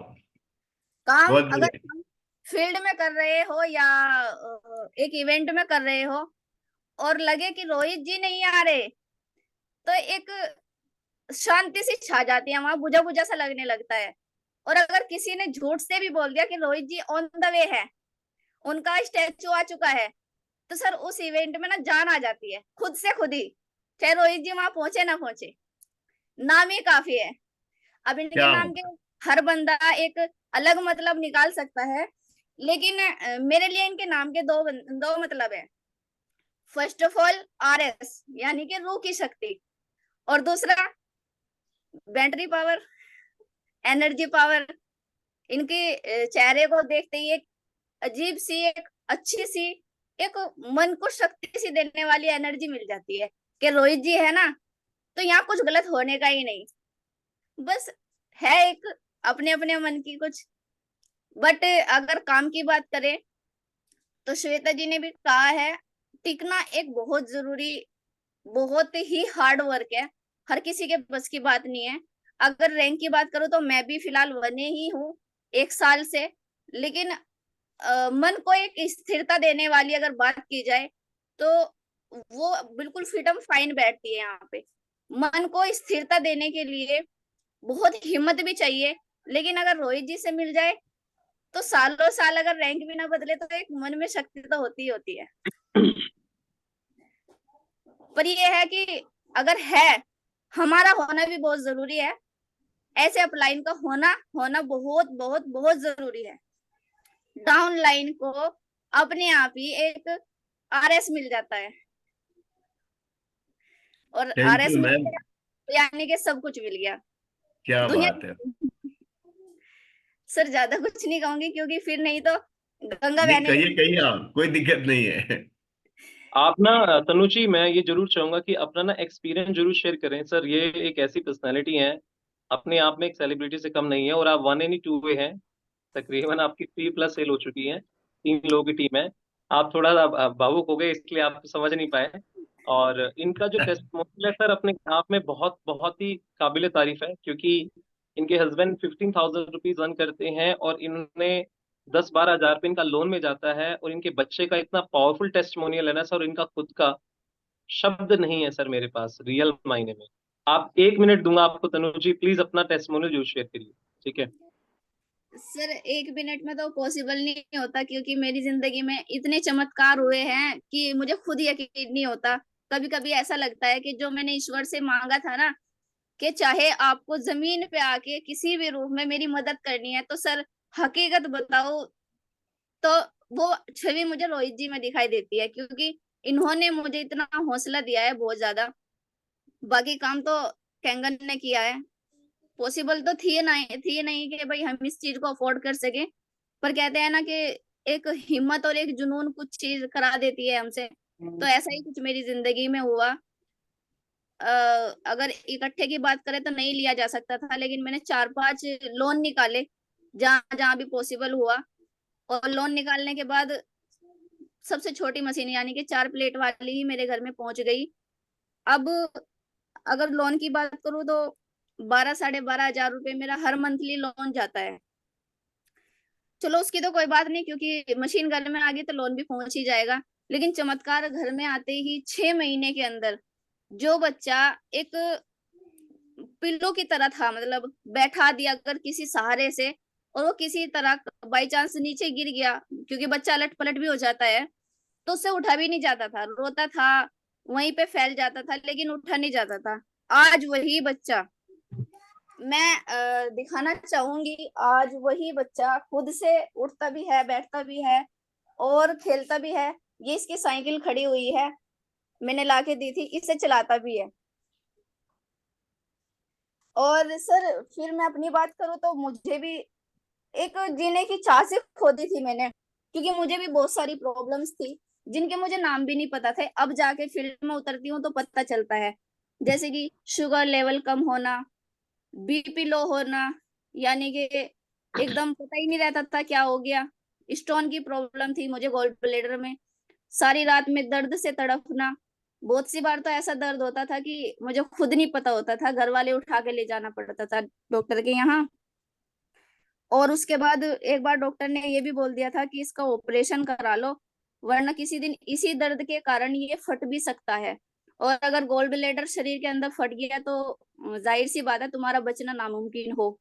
काम बहुत अगर बढ़िया। हम फील्ड में कर रहे हो या एक इवेंट में कर रहे हो और लगे कि रोहित जी नहीं आ रहे, तो एक शांति सी छा जाती है वहां, बुझा बुझा सा लगने लगता है। और अगर किसी ने झूठ से भी बोल दिया कि रोहित जी ऑन द वे है, उनका स्टैचू आ चुका है, तो सर उस इवेंट में ना जान आ जाती है खुद से खुद ही, चाहे रोहित जी वहां पहुंचे ना पहुंचे, नाम ही काफी है। अब इनके क्या नाम के हर बंदा एक अलग मतलब निकाल सकता है, लेकिन मेरे लिए इनके नाम के दो मतलब है। फर्स्ट ऑफ ऑल आरएस यानी कि रूह की शक्ति, और दूसरा बैटरी पावर, एनर्जी पावर। इनके चेहरे को देखते ही एक अजीब सी, एक अच्छी सी, एक मन को शक्ति सी देने वाली एनर्जी मिल जाती है कि रोहित जी है ना तो यहाँ कुछ गलत होने का ही नहीं। बस है एक अपने अपने मन की कुछ। बट अगर काम की बात करें तो श्वेता जी ने भी कहा है, टिकना एक बहुत जरूरी, बहुत ही हार्ड वर्क है, हर किसी के बस की बात नहीं है। अगर रैंक की बात करूं तो मैं भी फिलहाल बने ही हूँ 1 साल से, लेकिन मन को एक स्थिरता देने वाली अगर बात की जाए तो वो बिल्कुल फ्रीडम फाइन बैठती है यहाँ पे। मन को स्थिरता देने के लिए बहुत हिम्मत भी चाहिए, लेकिन अगर रोहित जी से मिल जाए तो सालों साल अगर रैंक भी ना बदले तो एक मन में शक्ति तो होती ही होती है। पर ये है कि अगर है, हमारा होना भी बहुत जरूरी है। ऐसे अपलाइन का होना होना बहुत बहुत बहुत जरूरी है। डाउन लाइन को अपने आप ही एक आरएस मिल जाता है, और thank RS you mill ma'am, गया तो यानी कि सब कुछ मिल गया क्या दुनिया। बात है। सर ज्यादा कुछ नहीं कहूंगी क्योंकि फिर नहीं तो गंगा नहीं, बहने कहिए लगेगी। कहिए आप, कोई दिक्कत नहीं है। आप ना तनु जी, मैं ये जरूर चाहूंगा कि अपना ना एक्सपीरियंस जरूर शेयर करें। सर ये एक ऐसी पर्सनैलिटी है, अपने आप में एक सेलिब्रिटी से कम नहीं है, और आप वन एंड टू वे हैं। तकरीबन आपकी 3+ सेल हो चुकी है, 3 लोगों की टीम है। आप थोड़ा भावुक हो गए इसलिए आप समझ नहीं पाए। और इनका जो टेस्टिमोनियल है सर, अपने आप में बहुत बहुत ही काबिल तारीफ है, क्योंकि इनके हस्बैंड 15,000 रुपीज अर्न करते हैं, और इन्होंने 10-12 हज़ार रुपये इनका लोन में जाता है, और इनके बच्चे का इतना पावरफुल टेस्टिमोनियल है ना सर, और इनका खुद का शब्द नहीं है सर मेरे पास रियल मायने में। आप 1 मिनट दूंगा आपको तनु जी, प्लीज अपना टेस्टिमोनियल जरूर शेयर करिए, ठीक है? सर 1 मिनट में तो पॉसिबल नहीं होता, क्योंकि मेरी जिंदगी में इतने चमत्कार हुए हैं कि मुझे खुद यकीन नहीं होता। कभी कभी ऐसा लगता है कि जो मैंने ईश्वर से मांगा था ना, कि चाहे आपको जमीन पे आके किसी भी रूप में मेरी मदद करनी है, तो सर हकीकत बताओ तो वो छवि मुझे रोहित जी में दिखाई देती है, क्योंकि इन्होंने मुझे इतना हौसला दिया है बहुत ज्यादा। बाकी काम तो कैंगन ने किया है। पॉसिबल तो थी नहीं कि भाई हम इस चीज को अफोर्ड कर सके, पर कहते हैं ना कि एक हिम्मत और एक जुनून कुछ चीज करा देती है हमसे। तो ऐसा ही कुछ मेरी जिंदगी में हुआ। अगर इकट्ठे की बात करें तो नहीं लिया जा सकता था, लेकिन मैंने 4-5 लोन निकाले जहां जहां भी पॉसिबल हुआ। और लोन निकालने के बाद सबसे छोटी मशीन यानी कि 4 प्लेट वाली ही मेरे घर में पहुंच गई। अब अगर लोन की बात करूं तो 12-12.5 हजार रुपये मेरा हर मंथली लोन जाता है। चलो उसकी तो कोई बात नहीं, क्योंकि मशीन घर में आ गई तो लोन भी पहुंच ही जाएगा। लेकिन चमत्कार घर में आते ही 6 महीने के अंदर जो बच्चा एक पिल्लो की तरह था, मतलब बैठा दिया अगर किसी सहारे से, और वो किसी तरह बाई चांस नीचे गिर गया, क्योंकि बच्चा अलट पलट भी हो जाता है, तो उससे उठा भी नहीं जाता था, रोता था, वहीं पे फैल जाता था, लेकिन उठा नहीं जाता था। आज वही बच्चा, मैं दिखाना चाहूंगी, आज वही बच्चा खुद से उठता भी है, बैठता भी है और खेलता भी है। ये इसकी साइकिल खड़ी हुई है, मैंने लाके दी थी, इसे चलाता भी है। और सर फिर मैं अपनी बात करूँ तो मुझे भी एक जीने की चाह से खो दी थी मैंने, क्योंकि मुझे भी बहुत सारी प्रॉब्लम्स थी जिनके मुझे नाम भी नहीं पता थे। अब जाके फील्ड में उतरती हूँ तो पता चलता है, जैसे कि शुगर लेवल कम होना, बीपी लो होना, यानी कि एकदम पता ही नहीं रहता था क्या हो गया। स्टोन की प्रॉब्लम थी मुझे गॉल ब्लैडर में, सारी रात में दर्द से तड़पना। बहुत सी बार तो ऐसा दर्द होता था कि मुझे खुद नहीं पता होता था, घर वाले उठा के ले जाना पड़ता था डॉक्टर के यहाँ। और उसके बाद एक बार डॉक्टर ने ये भी बोल दिया था कि इसका ऑपरेशन करा लो, वरना किसी दिन इसी दर्द के कारण ये फट भी सकता है। और अगर गोल ब्लैडर शरीर के अंदर फट गया तो जाहिर सी बात है तुम्हारा बचना नामुमकिन हो।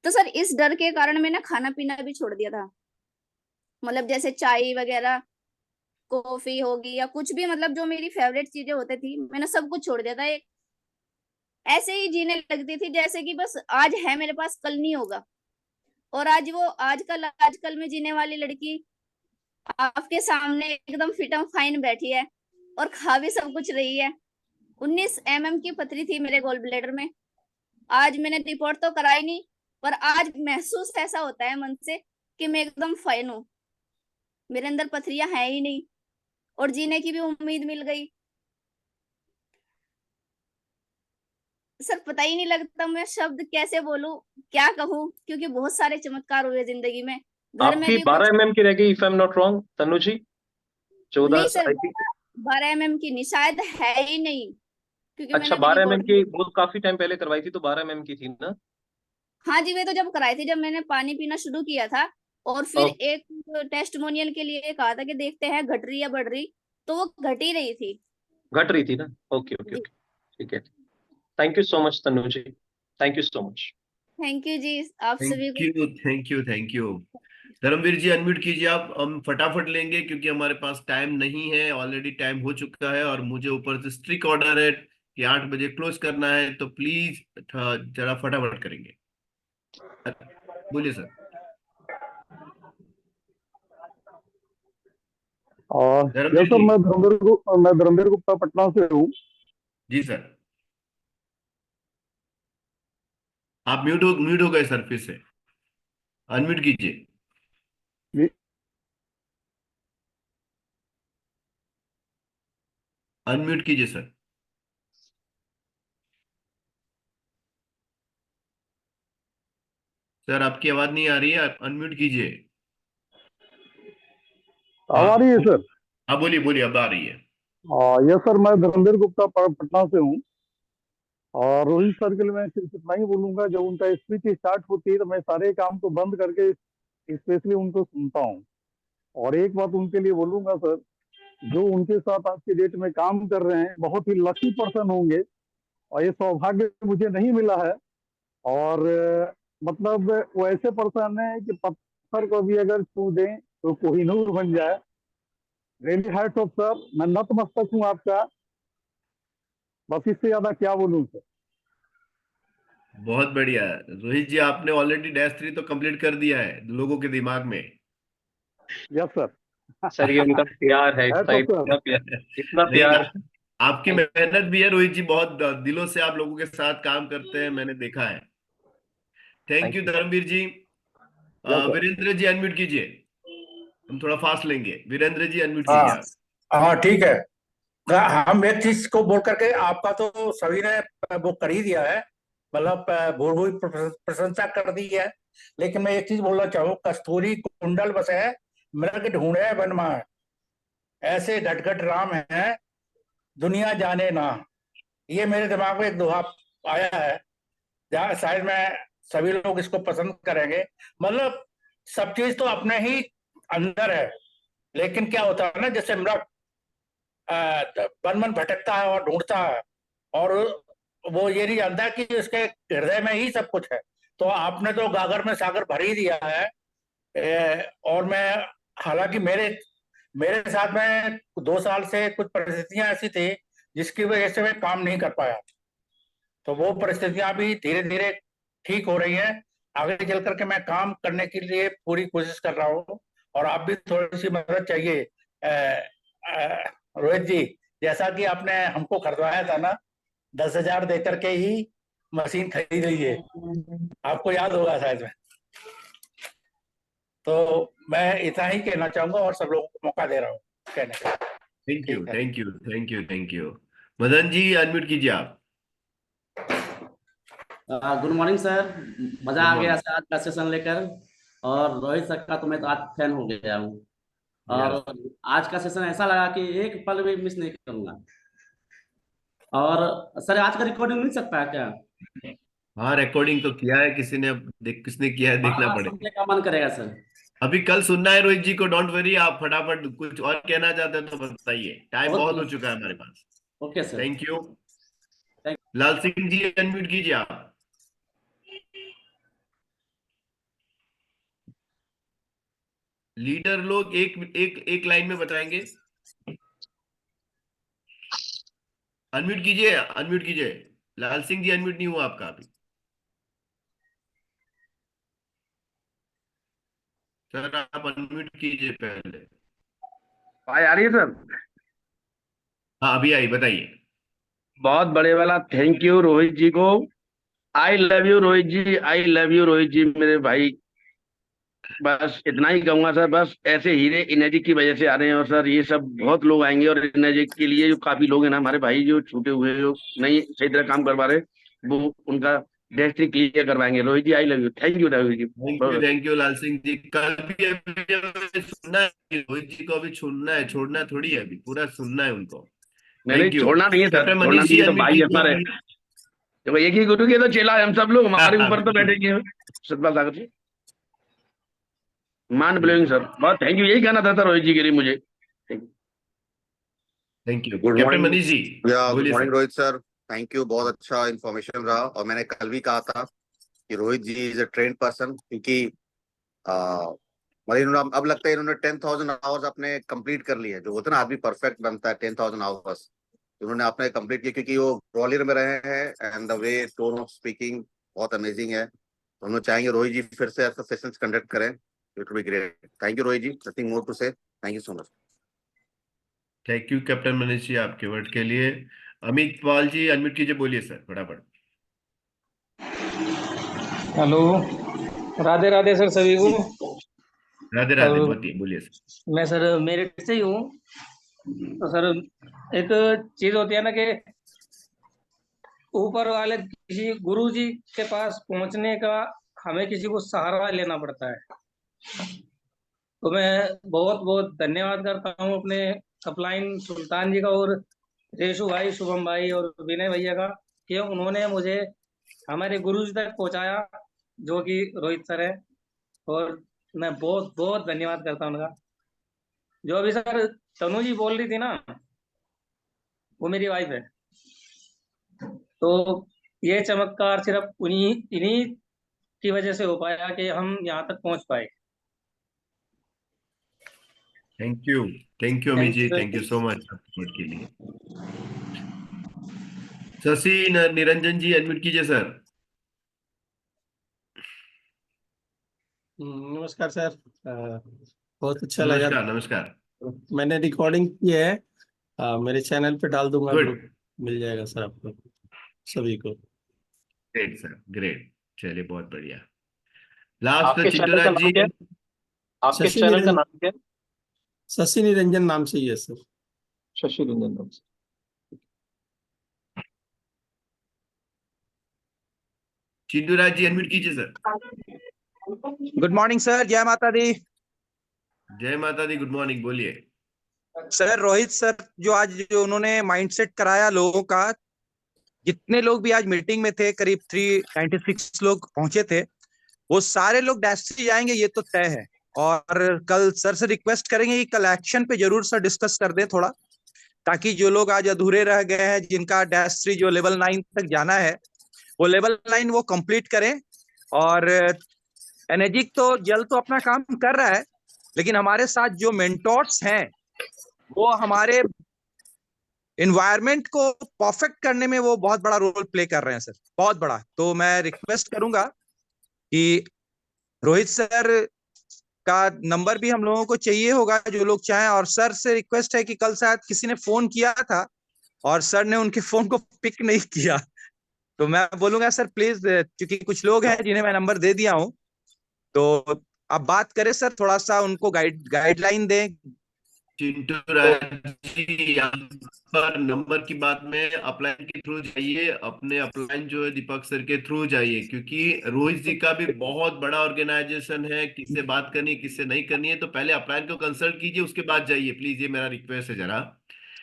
तो सर इस डर के कारण मैंने खाना पीना भी छोड़ दिया था, मतलब जैसे चाय वगैरह, कॉफी होगी या कुछ भी, मतलब जो मेरी फेवरेट चीजें होती थी मैंने सब कुछ छोड़ दिया था। एक ऐसे ही जीने लगती थी जैसे कि बस आज है मेरे पास, कल नहीं होगा। और आज वो आजकल में जीने वाली लड़की आपके सामने एकदम फिट एंड फाइन बैठी है और खा भी सब कुछ रही है। 19 mm की पथरी थी मेरे गोल ब्लैडर में। आज मैंने रिपोर्ट तो कराई नहीं, पर आज महसूस ऐसा होता है मन से कि मैं एकदम फाइन हूँ, मेरे अंदर पथरियां है ही नहीं, और जीने की भी उम्मीद मिल गई। सर पता ही नहीं लगता मैं शब्द कैसे बोलूं, क्या कहूं, क्योंकि बहुत सारे चमत्कार हुए जिंदगी में। घर में आपकी भी 12 mm की रह गई, if I am not wrong Tanu ji. 14 नहीं सर, आई थिंक। 12 mm की नहीं, शायद है ही नहीं, क्योंकि अच्छा, मैंने अभी 12 mm रिपोर्ट। की वो काफी टाइम पहले करवाई थी, तो 12 mm की थी ना? हाँ जी, वे तो जब कराई थी जब मैंने पानी पीना शुरू किया था, और फिर ओ, एक टेस्टिमोनियल के लिए कहा था कि देखते हैं घट रही या बढ़ रही, तो वो घट ही रही थी। घट रही थी ना? ओके ओके जी, ओके, ठीक है। Thank you so much Tanu ji, thank you so much. Thank you ji, आप सभी थैंक को। You, thank you, thank you. Dharmveer ji unmute कीजिए आप, हम फटाफट लेंगे क्योंकि हमारे पास टाइम नहीं है, ऑलरेडी टाइम हो चुका है और मुझे ऊपर से स्ट्रिक्ट ऑर्डर है कि 8 बजे क्लोज करना है, तो प्लीज जरा फटाफट करेंगे। बोलिए सर। यस धर्मवीर सर, जी। मैं धर्मवीर गुप्ता पटना से हूँ। जी सर। आप म्यूट हो गए सर, फिर से अनम्यूट कीजिए। अनम्यूट कीजिए सर। सर आपकी आवाज नहीं आ रही है, आप अनम्यूट कीजिए। अब आ रही है सर? हाँ बोलिए बोलिए, अब आ रही है। यस सर, मैं धर्मवीर गुप्ता पटना से हूँ। और रोहित सर के लिए मैं सिर्फ इतना ही बोलूंगा, जब उनका स्पीच स्टार्ट होती है तो मैं सारे काम को बंद करके स्पेशली उनको सुनता हूँ। और एक बात उनके लिए बोलूंगा सर, जो उनके साथ आज के डेट में काम कर रहे हैं बहुत ही लकी पर्सन होंगे, और ये सौभाग्य मुझे नहीं मिला है। और मतलब वो ऐसे पर्सन है कि पत्थर को भी अगर छू दें तो कोहिनूर बन जाए। रियली हैट्स ऑफ सर, मैं नतमस्तक हूँ आपका। बस इससे ज्यादा क्या बोलूं सर। बहुत बढ़िया रोहित जी, आपने ऑलरेडी -3 तो कंप्लीट कर दिया है लोगों के दिमाग में। Yes sir. सर ये उनका प्यार है, हैट्स ऑफ सर। इतना नहीं, प्यार। आपकी मेहनत भी है रोहित जी, बहुत दिलों से आप लोगों के साथ काम करते हैं, मैंने देखा है। Thank thank you you. Dharmveer ji. Yes sir. Virendra ji unmute कीजिए, हम थोड़ा फास्ट लेंगे। वीरेंद्र जी अनम्यूट कीजिए हाँ आप। हाँ ठीक है। हम एक चीज को बोल करके, आपका तो सभी ने वो कर ही दिया है, मतलब भूल भूल प्रशंसा कर दी है। लेकिन मैं एक चीज बोलना चाहूँ, कस्तूरी कुंडल बसे मृग ढूंढे वनमार, ऐसे घटघट राम है दुनिया जाने ना। ये मेरे दिमाग में एक दोहा आया है, जहाँ शायद मैं सभी लोग इसको पसंद करेंगे। मतलब सब चीज तो अपने ही अंदर है, लेकिन क्या होता है ना, जैसे मृग वन मन भटकता है और ढूंढता है, और वो ये नहीं जानता कि उसके हृदय में ही सब कुछ है। तो आपने तो गागर में सागर भर ही दिया है। और मैं, हालांकि मेरे मेरे साथ में 2 साल से कुछ परिस्थितियां ऐसी थी जिसकी वजह से मैं काम नहीं कर पाया, तो वो परिस्थितियां भी धीरे धीरे ठीक हो रही हैं। आगे चल करके मैं काम करने के लिए पूरी कोशिश कर रहा हूँ, और आप भी थोड़ी सी मदद चाहिए। रोहित जी, जैसा कि आपने हमको खरीदवाया था ना, 10,000 दे करके ही मशीन खरीद लीजिए, आपको याद होगा शायद में। तो मैं इतना ही कहना चाहूंगा और सब लोगों को मौका दे रहा हूँ कहने का। थैंक यू ठीक है। Thank you thank you thank you. Madan ji unmute कीजिए आप। गुड मॉर्निंग सर, मजा गुड आ गया मॉर्निंग। सर आज का सेशन लेकर। और रोहित सर का तो मैं तो आज फैन हो गया हूँ। और यस। आज का सेशन ऐसा लगा कि एक पल भी मिस नहीं करूंगा। और सर आज का रिकॉर्डिंग मिल सकता है क्या? हाँ रिकॉर्डिंग तो किया है किसी ने, अब किसने किया है बार देखना बार पड़ेगा। सुनने का मन करेगा सर। अभी कल सुनना है रोहित जी को, डोंट वरी। आप फटाफट कुछ और कहना चाहते हैं तो बताइए, टाइम बहुत बहुत हो बहुत चुका है हमारे पास। Okay sir. Thank you. Thank Lal Singh ji unmute कीजिए आप। लीडर लोग एक एक एक लाइन में बताएंगे। अनम्यूट कीजिए, अनम्यूट कीजिए। लाल सिंह जी अनम्यूट नहीं हुआ आपका अभी। सर आप अनम्यूट कीजिए पहले। आवाज आ रही है सर? हाँ अभी आई, बताइए। बहुत बड़े वाला थैंक यू रोहित जी को। I love you Rohit ji, I love you Rohit ji मेरे भाई। बस इतना ही कहूंगा सर, बस ऐसे हीरे एनर्जी की वजह से आ रहे हैं, और सर ये सब बहुत लोग आएंगे, और एनर्जी के लिए जो काफी लोग हैं ना हमारे भाई, जो छूटे हुए जो नहीं सही तरह काम करवा रहे, वो उनका डेस्टिनी क्लियर करवाएंगे। Rohit ji I love you, thank you Rohit ji. Thank you Lal Singh ji. कल भी अभी हमें सुनना है रोहित जी को, अभी सुनना है, छोड़ना थोड़ी है, अभी पूरा सुनना है उनको। नहीं नहीं, थैंक यू। छोड़ना नहीं है सर, कैप्टन छोड़ना मनीष नहीं जी है, तो अनम्यूट भाई कीजिए हमारे, please। देखो एक ही गुरु के तो चेला है, हम सब लोग हमारे हाँ, ऊपर तो बिल्कुल। बैठेंगे Satpal Sagar ji. Mind blowing sir, बहुत थैंक यू, यही कहना था सर रोहित जी के लिए मुझे। Thank you. Good captain morning. Manish ji good बोलिए morning sir. Rohit sir. Thank you, बहुत अच्छा इन्फॉर्मेशन रहा। और मैंने कल भी कहा था कि रोहित जी इज अ ट्रेंड पर्सन, क्योंकि मतलब इन्होंने, अब लगता है इन्होंने 10,000 आवर्स अपने कंप्लीट कर लिए, जो होता है ना आदमी परफेक्ट बनता है 10,000 आवर्स, उन्होंने अपने कंप्लीट किया, क्योंकि वो ग्वालियर में रहे हैं and the way tone of speaking बहुत अमेजिंग है। हम लोग चाहेंगे रोहित जी फिर से ऐसा सेशंस कंडक्ट करें, it will be great. Thank you Rohit ji, nothing more to say, thank you so much. Thank you captain Manish ji आपके वर्ड के लिए। अमित पाल जी अनम्यूट कीजिए, बोलिए सर फटाफट। हेलो, राधे राधे सर सभी को। राधे राधे, और बोलिए सर। मैं सर मेरिट से ही हूँ। तो सर एक चीज होती है ना कि ऊपर वाले किसी गुरु जी के पास पहुंचने का हमें किसी को सहारा लेना पड़ता है। तो मैं बहुत बहुत धन्यवाद करता हूँ अपने अपलाइन सुल्तान जी का और रेशु भाई, शुभम भाई और विनय भैया का, कि उन्होंने मुझे हमारे गुरु जी तक पहुंचाया, जो कि रोहित सर है। और मैं बहुत बहुत धन्यवाद करता हूँ उनका। जो अभी सर तनु जी बोल रही थी ना, वो मेरी वाइफ है। तो ये चमत्कार सिर्फ उन्हीं इन्हीं की वजह से हो पाया कि हम यहाँ तक पहुंच पाए। Thank you Amit ji, thank you so much support के लिए। शशि निरंजन जी अनम्यूट कीजिए सर। नमस्कार सर, बहुत अच्छा लगा। नमस्कार। मैंने रिकॉर्डिंग की है, मेरे चैनल पे डाल दूंगा, Good. ग्रुप मिल जाएगा सर आपको सभी को। ग्रेट सर, ग्रेट, चलिए बहुत बढ़िया। लास्ट आपके चैनल का चिंटूराज जी। नाम क्या है? आपके चैनल का नाम क्या है? शशि निरंजन नाम से ही है सर। शशि रंजन नाम से। चिंटूराज जी अनम्यूट कीजिए सर। गुड मॉर्निंग सर, जय माता दी। जय माता दी, गुड मॉर्निंग, बोलिए। सर रोहित सर जो आज जो उन्होंने माइंडसेट कराया लोगों का, जितने लोग भी आज मीटिंग में थे, करीब 396 लोग पहुंचे थे, वो सारे लोग डैस्ट्री जाएंगे ये तो तय है। और कल सर से रिक्वेस्ट करेंगे कि कल एक्शन पे जरूर सर डिस्कस कर दें थोड़ा, ताकि जो लोग आज अधूरे रह गए हैं, जिनका डैस्ट्री जो लेवल 9 तक जाना है, वो लेवल 9 वो कंप्लीट करें। और एनर्जिक तो जल्द तो अपना काम कर रहा है, लेकिन हमारे साथ जो मेंटोर्स हैं वो हमारे इन्वायरमेंट को परफेक्ट करने में वो बहुत बड़ा रोल प्ले कर रहे हैं सर, बहुत बड़ा। तो मैं रिक्वेस्ट करूंगा कि रोहित सर का नंबर भी हम लोगों को चाहिए होगा, जो लोग चाहें। और सर से रिक्वेस्ट है कि कल शायद किसी ने फोन किया था और सर ने उनके फोन को पिक नहीं किया, तो मैं बोलूंगा सर प्लीज, क्योंकि कुछ लोग हैं जिन्हें मैं नंबर दे दिया हूं, तो आप बात करें सर, थोड़ा सा उनको गाइडलाइन दें। चिंटूराज जी, यहाँ पर नंबर की बात में अपलाइन के थ्रू जाइए, अपने अपलाइन जो है दीपक सर के थ्रू जाइए, क्योंकि रोहित जी का भी बहुत बड़ा ऑर्गेनाइजेशन है, किससे बात करनी है किससे नहीं करनी है, तो पहले अपलाइन को कंसल्ट कीजिए, उसके बाद जाइए प्लीज, ये मेरा रिक्वेस्ट है जरा।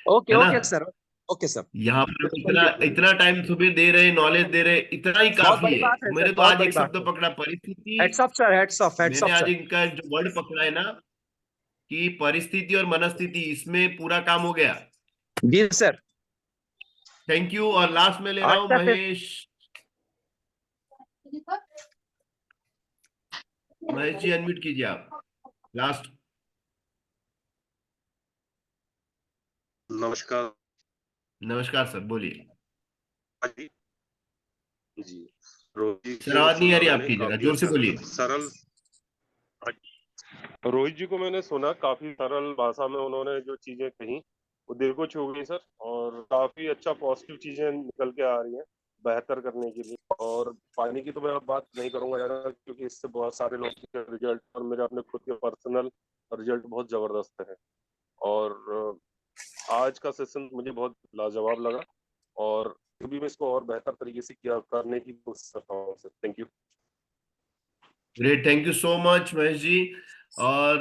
ओके है ना? Okay sir, okay sir. यहाँ पर इतना टाइम सुबह दे रहे, नॉलेज दे रहे, इतना ही बहुत काफी बड़ी है। बात है मैंने सर, तो बहुत आज बड़ी एक बात शब्द पकड़ा, परिस्थिति। Heads of sir, heads of मैंने आज सर। इनका जो वर्ड पकड़ा है ना, कि परिस्थिति और मनस्थिति, इसमें पूरा काम हो गया। जी सर, थैंक यू। और लास्ट में ले रहा हूं अच्छा फिर महेश जी अनम्यूट कीजिए आप, लास्ट। नमस्कार नमस्कार सर, बोलिए। जी, रोहित जी सर आवाज नहीं आ रही मैंने आपकी, जरा काफी जोर से बोलिए। सरल। रोहित जी को मैंने सुना, काफी सरल भाषा में उन्होंने जो चीजें कही वो दिल को छू गई सर, और काफी अच्छा पॉजिटिव चीजें निकल के आ रही हैं बेहतर करने के लिए। और पानी की तो मैं अब बात नहीं करूंगा ज्यादा, क्योंकि इससे बहुत सारे लोग के रिजल्ट और मेरे अपने खुद के पर्सनल रिजल्ट बहुत जबरदस्त है। और आज का सेशन मुझे बहुत लाजवाब लगा, और अभी मैं इसको और बेहतर तरीके से किया करने की कोशिश करता हूँ sir. Thank you. Great, thank you so much Mahesh ji. और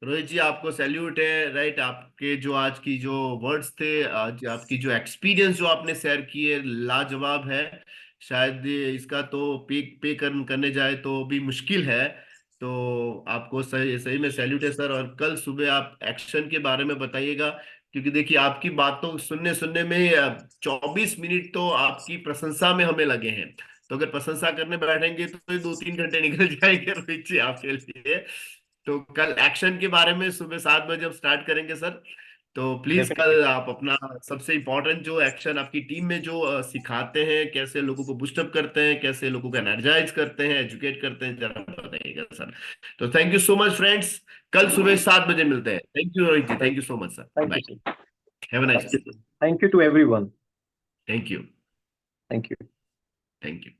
रोहित जी आपको सैल्यूट है, राइट। आपके जो आज की जो वर्ड्स थे, आज आपकी जो एक्सपीरियंस जो आपने शेयर किए, लाजवाब है। शायद इसका तो पे करने जाए तो भी मुश्किल है। तो आपको सही सही में सैल्यूट है सर। और कल सुबह आप एक्शन के बारे में बताइएगा, क्योंकि देखिए आपकी बातों सुनने सुनने में 24 मिनट तो आपकी प्रशंसा में हमें लगे हैं। तो अगर प्रशंसा करने बैठेंगे तो 2-3 घंटे निकल जाएंगे रोहित जी आपके लिए। तो कल एक्शन के बारे में सुबह 7 बजे हम स्टार्ट करेंगे सर। तो प्लीज कल आप अपना सबसे इम्पोर्टेंट जो एक्शन आपकी टीम में जो सिखाते हैं, कैसे लोगों को बूस्टअप करते हैं, कैसे लोगों को एनर्जाइज करते हैं, एजुकेट करते हैं, जरा बताइएगा सर। तो thank you so much friends, कल सुबह 7 बजे मिलते हैं। Thank you Rohit ji, thank you so much sir, bye, have a nice day. Thank you to everyone. Thank you, thank you. Thank you.